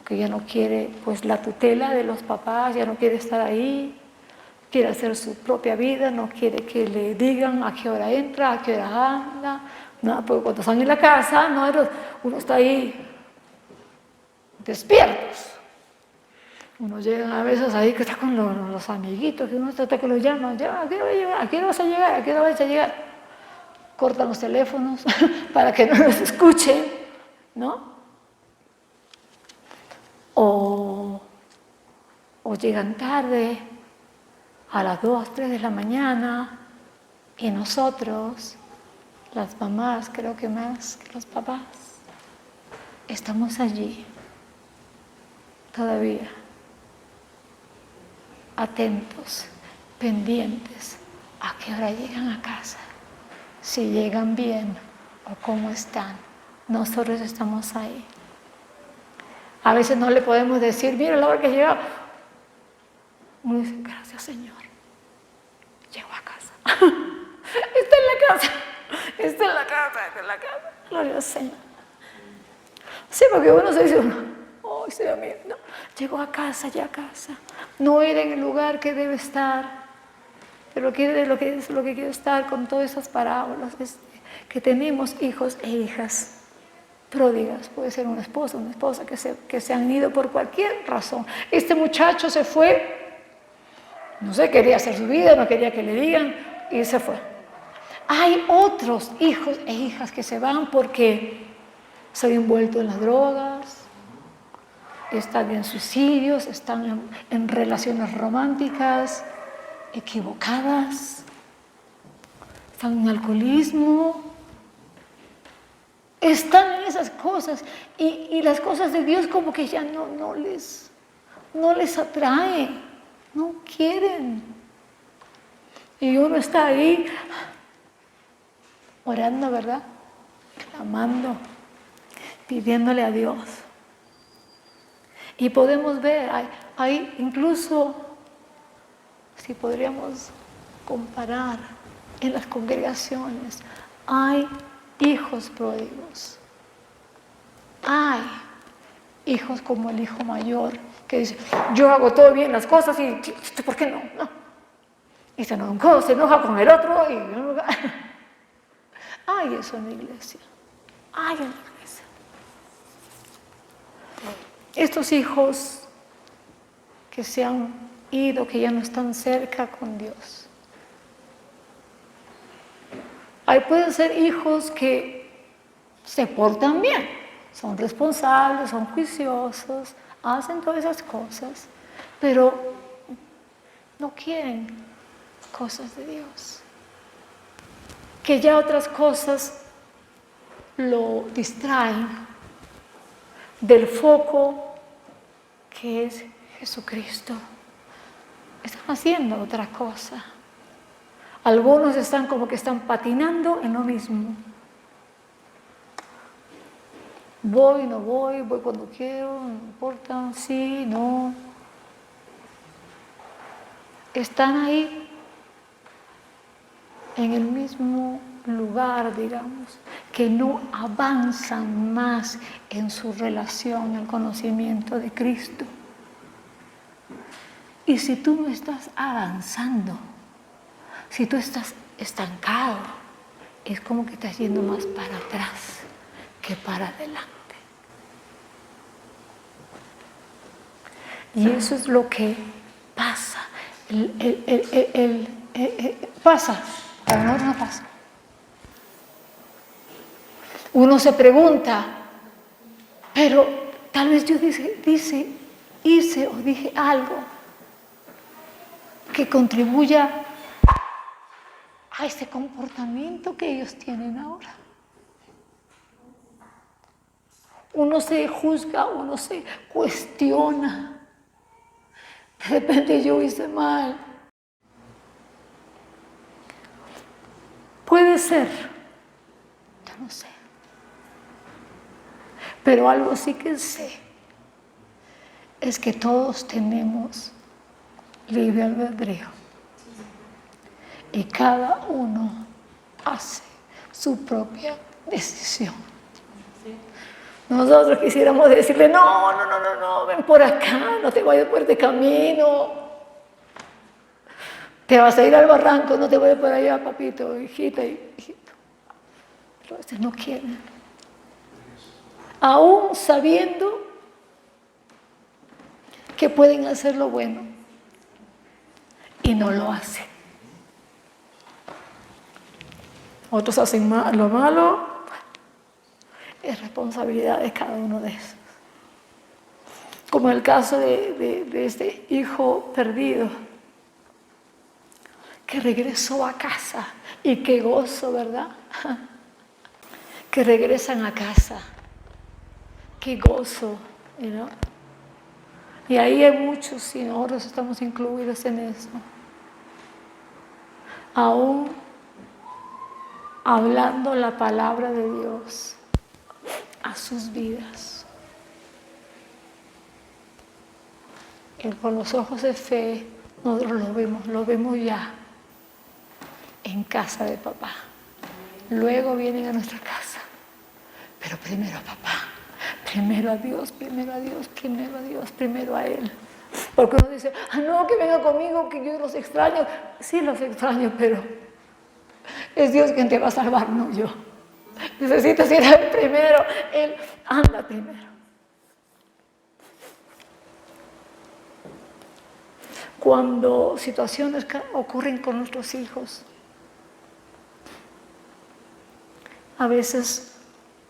que ya no quiere pues la tutela de los papás, ya no quiere estar ahí, quiere hacer su propia vida, no quiere que le digan a qué hora entra, a qué hora anda, no, porque cuando están en la casa, uno está ahí despiertos. Uno llega a veces ahí que está con los amiguitos, que uno trata que los llama, ya, ¿a qué hora va a llegar? ¿A qué hora vas a llegar? ¿A qué hora vas a llegar? Cortan los teléfonos para que no los escuchen, ¿no? O llegan tarde, a las 2, 3 de la mañana, y nosotros, las mamás, creo que más que los papás, estamos allí, todavía, atentos, pendientes, a qué hora llegan a casa, si llegan bien o cómo están. Nosotros estamos ahí. A veces no le podemos decir, mira la hora que llega. Uno dice, gracias Señor, llego a casa. Está en la casa, está en la casa, está en la casa. Gloria al Señor. Sí, porque uno se dice, oh, Señor mío, no, llegó a casa, ya a casa. No era en el lugar que debe estar, pero lo que quiere estar con todas esas parábolas, es que tenemos hijos e hijas pródigas. Puede ser un esposo, una esposa que se han ido por cualquier razón. Este muchacho se fue, no sé, quería hacer su vida, no quería que le digan, y se fue. Hay otros hijos e hijas que se van porque se han envuelto en las drogas, están en suicidios, están en relaciones románticas equivocadas, están en alcoholismo, están en esas cosas y las cosas de Dios como que ya no les atraen, no quieren. Y uno está ahí orando, ¿verdad? Clamando, pidiéndole a Dios. Y podemos ver, hay incluso, si podríamos comparar en las congregaciones, hay hijos pródigos. Hay hijos como el hijo mayor que dice, yo hago todo bien las cosas y ¿por qué no? No. Y se enoja con el otro. Hay eso en la iglesia. Hay en la iglesia. Estos hijos que se han ido, que ya no están cerca con Dios. Pueden ser hijos que se portan bien, son responsables, son juiciosos, hacen todas esas cosas, pero no quieren cosas de Dios. Que ya otras cosas lo distraen del foco que es Jesucristo. Están haciendo otra cosa. Algunos están como que están patinando en lo mismo. Voy, no voy, voy cuando quiero, no importa, sí, no. Están ahí en el mismo lugar, digamos, que no avanzan más en su relación, el conocimiento de Cristo. Y si tú no estás avanzando, si tú estás estancado, es como que estás yendo más para atrás que para adelante. Y eso es lo que pasa. Pasa, para nosotros no pasa. Uno se pregunta, pero tal vez yo hice o dije algo que contribuya a este comportamiento que ellos tienen ahora. Uno se juzga, uno se cuestiona. De repente yo hice mal. Puede ser, yo no sé. Pero algo sí que sé, es que todos tenemos libre albedrío. Y cada uno hace su propia decisión. Nosotros quisiéramos decirle, no, ven por acá, no te vayas por este camino. Te vas a ir al barranco, no te vayas por allá, papito, hijita, hijito. Pero a veces no quieren. Aún sabiendo que pueden hacer lo bueno y no lo hacen. Otros hacen lo malo. Es responsabilidad de cada uno de esos. Como el caso de este hijo perdido que regresó a casa. Y qué gozo, ¿verdad? Que regresan a casa. Qué gozo, ¿no? Y ahí hay muchos y nosotros estamos incluidos en eso. Aún hablando la palabra de Dios a sus vidas. Y con los ojos de fe nosotros lo vemos ya en casa de papá. Luego vienen a nuestra casa. Pero primero a papá, primero a Dios, primero a Dios, primero a Dios, primero a Él. Porque uno dice, no, que venga conmigo, que yo los extraño. Sí, los extraño, pero es Dios quien te va a salvar, no yo. Necesitas ir a Él primero, Él anda primero. Cuando situaciones ocurren con nuestros hijos, a veces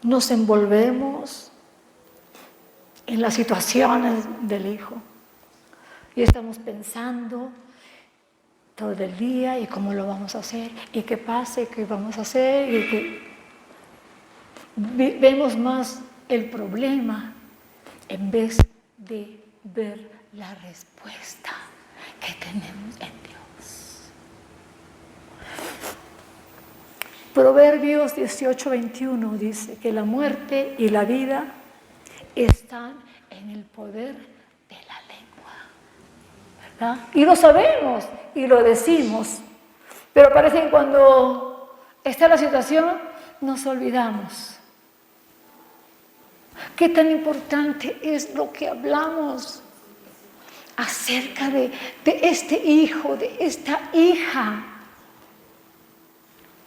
nos envolvemos en las situaciones del hijo y estamos pensando todo el día y cómo lo vamos a hacer y qué pasa y qué vamos a hacer y que vemos más el problema en vez de ver la respuesta que tenemos en Dios. Proverbios 18:21 dice que la muerte y la vida están en el poder de la lengua, ¿verdad? Y lo sabemos y lo decimos, pero parece que cuando está la situación nos olvidamos. ¿Qué tan importante es lo que hablamos acerca de este hijo, de esta hija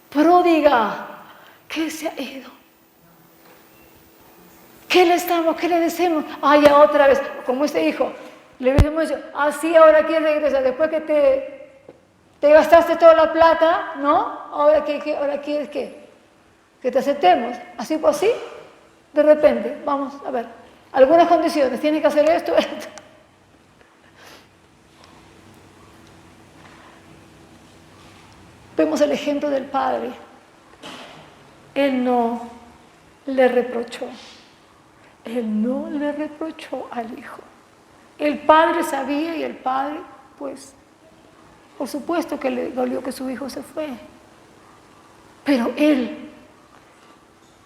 pródiga que se ha ido? ¿Qué le decimos? Ya otra vez, como este hijo, le decimos, así ahora quieres regresar, después que te gastaste toda la plata, ¿no? Ahora quieres que te aceptemos, así pues así, de repente, vamos a ver, algunas condiciones, tienes que hacer esto. Vemos el ejemplo del padre. Él no le reprochó. Él no le reprochó al hijo. El padre sabía y el padre, pues, por supuesto que le dolió que su hijo se fue. Pero él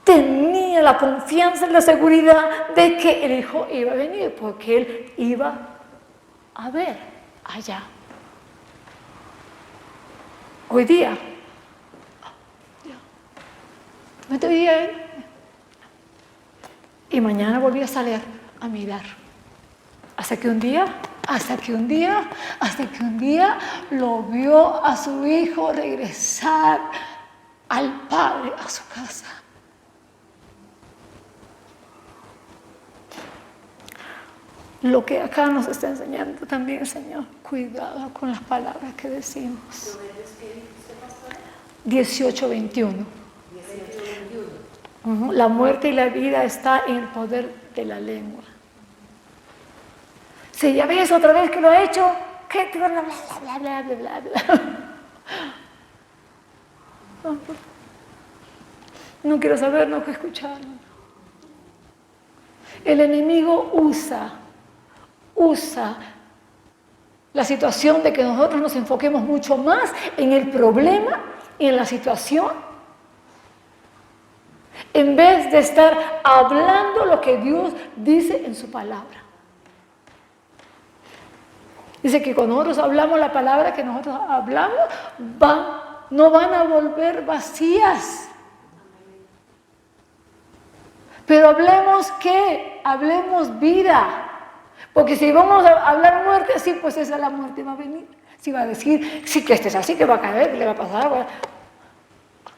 tenía la confianza y la seguridad de que el hijo iba a venir, porque él iba a ver allá. Hoy día, me estoy ahí. Y mañana volví a salir a mirar. Hasta que un día lo vio a su hijo regresar al padre a su casa. Lo que acá nos está enseñando también, Señor, cuidado con las palabras que decimos. 18:21. La muerte y la vida está en el poder de la lengua. Si ya ves otra vez que lo ha hecho, ¿qué? Bla, bla, bla, bla, bla, bla. No quiero saber, no quiero escucharlo. El enemigo usa la situación de que nosotros nos enfoquemos mucho más en el problema y en la situación, en vez de estar hablando lo que Dios dice en su palabra. Dice que cuando nosotros hablamos la palabra que nosotros hablamos, no van a volver vacías. Pero hablemos vida. Porque si vamos a hablar muerte, sí, pues esa la muerte va a venir. Si va a decir, sí, que este es así, que va a caer, que le va a pasar.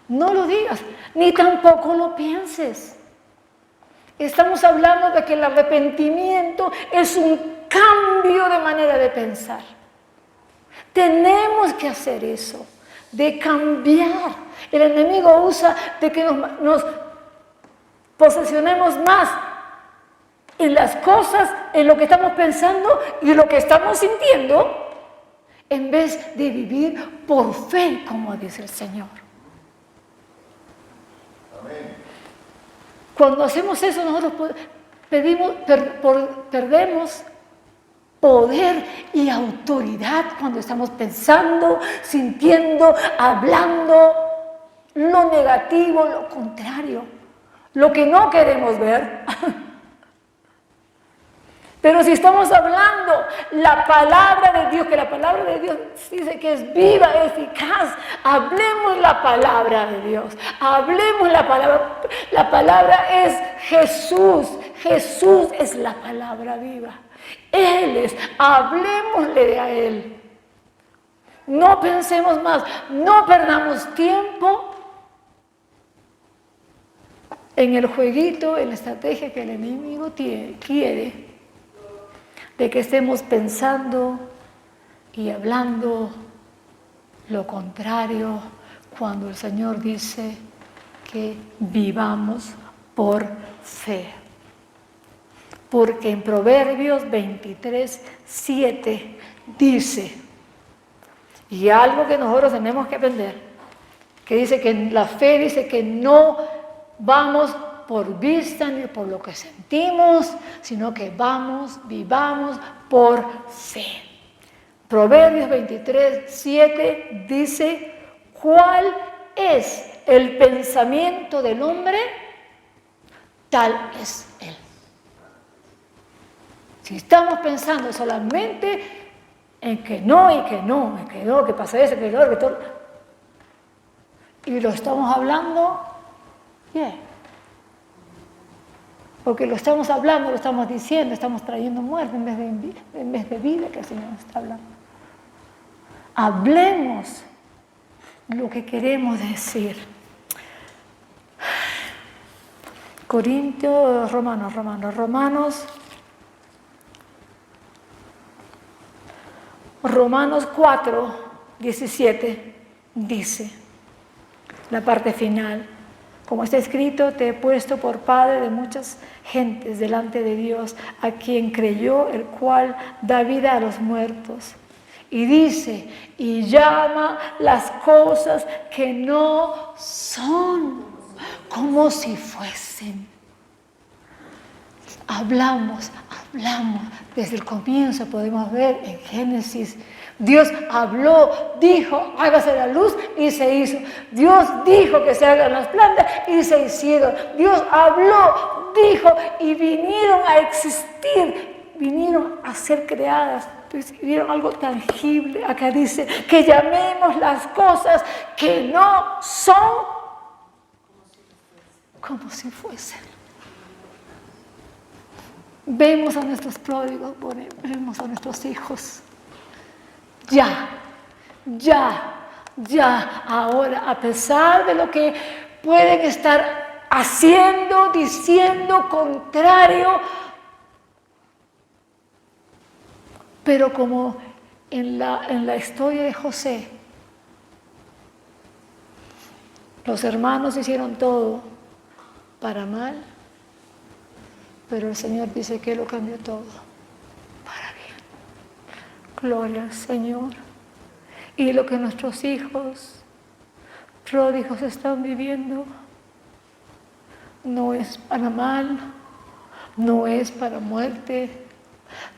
No lo digas, ni tampoco lo pienses. Estamos hablando de que el arrepentimiento es un cambio de manera de pensar. Tenemos que hacer eso, de cambiar. El enemigo usa de que nos posesionemos más en las cosas, en lo que estamos pensando y lo que estamos sintiendo, en vez de vivir por fe, como dice el Señor. Amén. Cuando hacemos eso, nosotros perdemos poder y autoridad cuando estamos pensando, sintiendo, hablando lo negativo, lo contrario, lo que no queremos ver. Pero si estamos hablando la palabra de Dios, que la palabra de Dios dice que es viva, eficaz, hablemos la palabra de Dios, hablemos la palabra. La palabra es Jesús, Jesús es la palabra viva. Él es, hablemosle a Él. No pensemos más, no perdamos tiempo en el jueguito, en la estrategia que el enemigo quiere, de que estemos pensando y hablando lo contrario, cuando el Señor dice que vivamos por fe. Porque en Proverbios 23:7 dice, y algo que nosotros tenemos que aprender, que dice que la fe dice que no vamos por vista ni por lo que sentimos, sino que vivamos por fe. Proverbios 23:7 dice, ¿cuál es el pensamiento del hombre? Tal es él. Si estamos pensando solamente en que no, que pasa eso, que lo que todo, y lo estamos hablando, bien. Porque lo estamos hablando, lo estamos diciendo, estamos trayendo muerte en vez de vida que el Señor nos está hablando. Hablemos lo que queremos decir. Romanos 4:17 dice, la parte final, como está escrito, te he puesto por padre de muchas gentes delante de Dios, a quien creyó, el cual da vida a los muertos. Y dice, y llama las cosas que no son como si fuesen. Hablamos, desde el comienzo podemos ver en Génesis, Dios habló, dijo, hágase la luz y se hizo. Dios dijo que se hagan las plantas y se hicieron. Dios habló, dijo y vinieron a existir, vinieron a ser creadas, vieron algo tangible. Acá dice que llamemos las cosas que no son como si fuesen. Vemos a nuestros pródigos, vemos a nuestros hijos. Ya, ahora, a pesar de lo que pueden estar haciendo, diciendo contrario, pero como en la historia de José, los hermanos hicieron todo para mal, pero el Señor dice que lo cambió todo para bien. Gloria al Señor. Y lo que nuestros hijos pródigos están viviendo no es para mal, no es para muerte,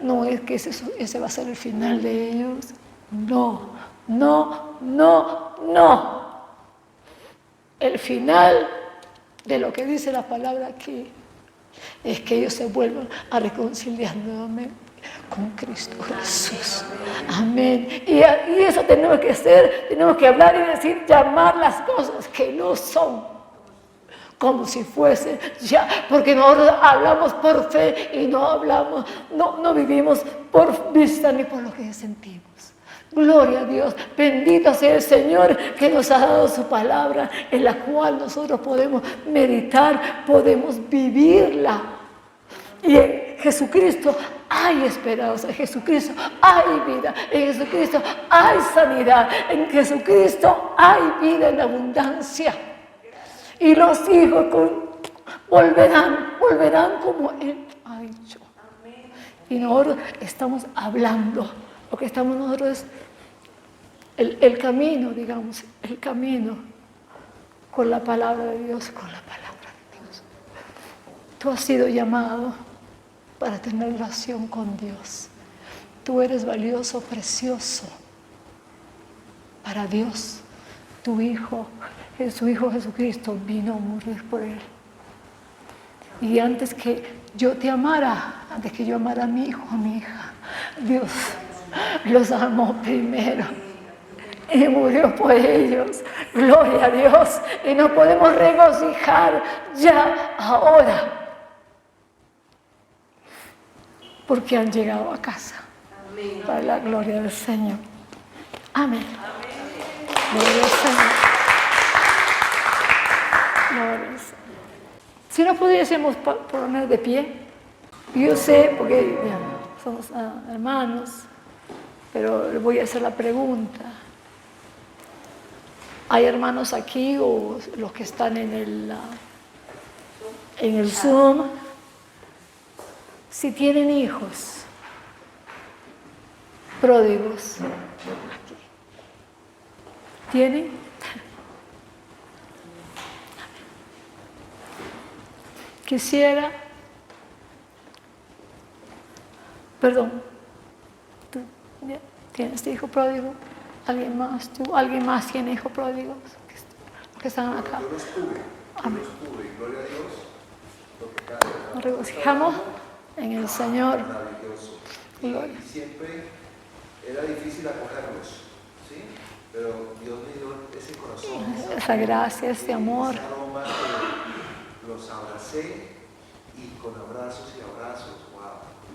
no es que ese va a ser el final de ellos. No. El final de lo que dice la palabra aquí es que ellos se vuelvan a reconciliar nuevamente con Cristo Jesús. Amén. Y eso tenemos que hacer, tenemos que hablar y decir, llamar las cosas que no son como si fuese ya, porque nosotros hablamos por fe y no vivimos por vista ni por lo que sentimos. Gloria a Dios, bendito sea el Señor que nos ha dado su palabra en la cual nosotros podemos meditar, podemos vivirla. Y en Jesucristo hay esperanza, en Jesucristo hay vida, en Jesucristo hay sanidad, en Jesucristo hay vida en abundancia. Y los hijos volverán como Él ha dicho. Y nosotros estamos hablando, lo que estamos nosotros es el camino, digamos, el camino con la palabra de Dios, con la palabra de Dios. Tú has sido llamado para tener relación con Dios. Tú eres valioso, precioso para Dios. Tu Hijo, su Hijo Jesucristo vino a morir por Él. Y antes que yo te amara, antes que yo amara a mi hijo, a mi hija, Dios los amó primero y murió por ellos. Gloria a Dios. Y nos podemos regocijar ya ahora, porque han llegado a casa. Amén. Para la gloria del Señor. Amén. Gloria al Señor. Gloria al Señor. Si no pudiésemos poner de pie, yo sé, porque ya, somos hermanos, pero le voy a hacer la pregunta. ¿Hay hermanos aquí o los que están en el Zoom? Si tienen hijos pródigos, ¿tienen? Quisiera, perdón, ¿tú tienes hijo pródigo? ¿Alguien más? ¿Tú? ¿Alguien más tiene hijo pródigo? Que están acá. Yo los tuve, amén. Gloria a Dios. Nos regocijamos en el Señor. Maravilloso. Gloria. Y siempre era difícil acogerlos, ¿sí? Pero Dios me dio ese corazón. Esa gracia, ese amor. Ese aroma que los abracé y con abrazos y abrazos. ¡Wow!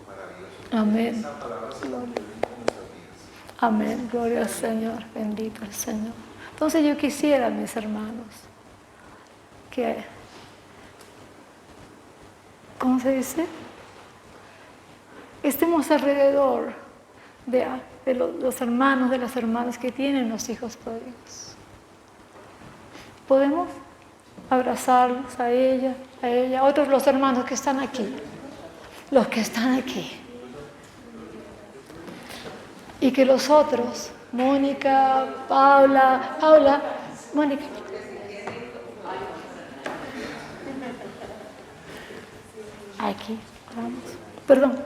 Maravilloso. Amén. Esa palabra se cumplió en nuestras vidas. Amén. Gloria al Señor. Bendito el Señor. Entonces yo quisiera, mis hermanos, que, ¿cómo se dice? Estemos alrededor de los hermanos, de las hermanas que tienen los hijos pródigos. ¿Podemos abrazarlos a ella, a otros los hermanos que están aquí? Los que están aquí. Y que los otros, Mónica, Paula, Mónica. Aquí, vamos. Perdón,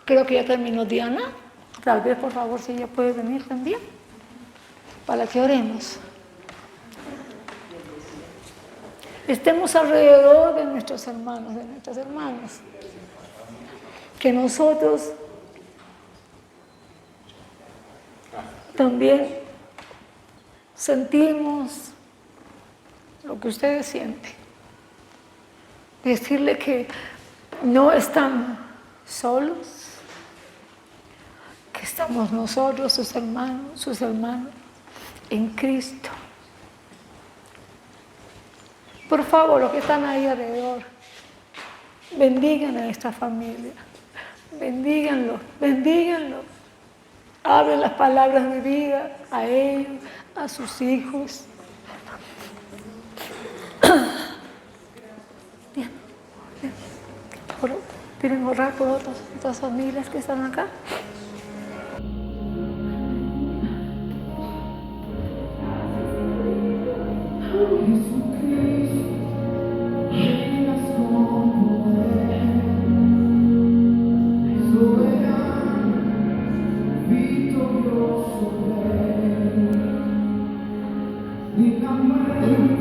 creo que ya terminó Diana. Tal vez, por favor, si ella puede venir también, para que oremos. Estemos alrededor de nuestros hermanos, de nuestras hermanas. Que nosotros también sentimos lo que ustedes sienten. Decirle que no están solos, que estamos nosotros, sus hermanos, en Cristo. Por favor, los que están ahí alrededor, bendigan a esta familia, bendíganlo. Hablen las palabras de vida a ellos, a sus hijos. Bien. ¿Quieren orar por otras familias que están acá? Toda la gloria.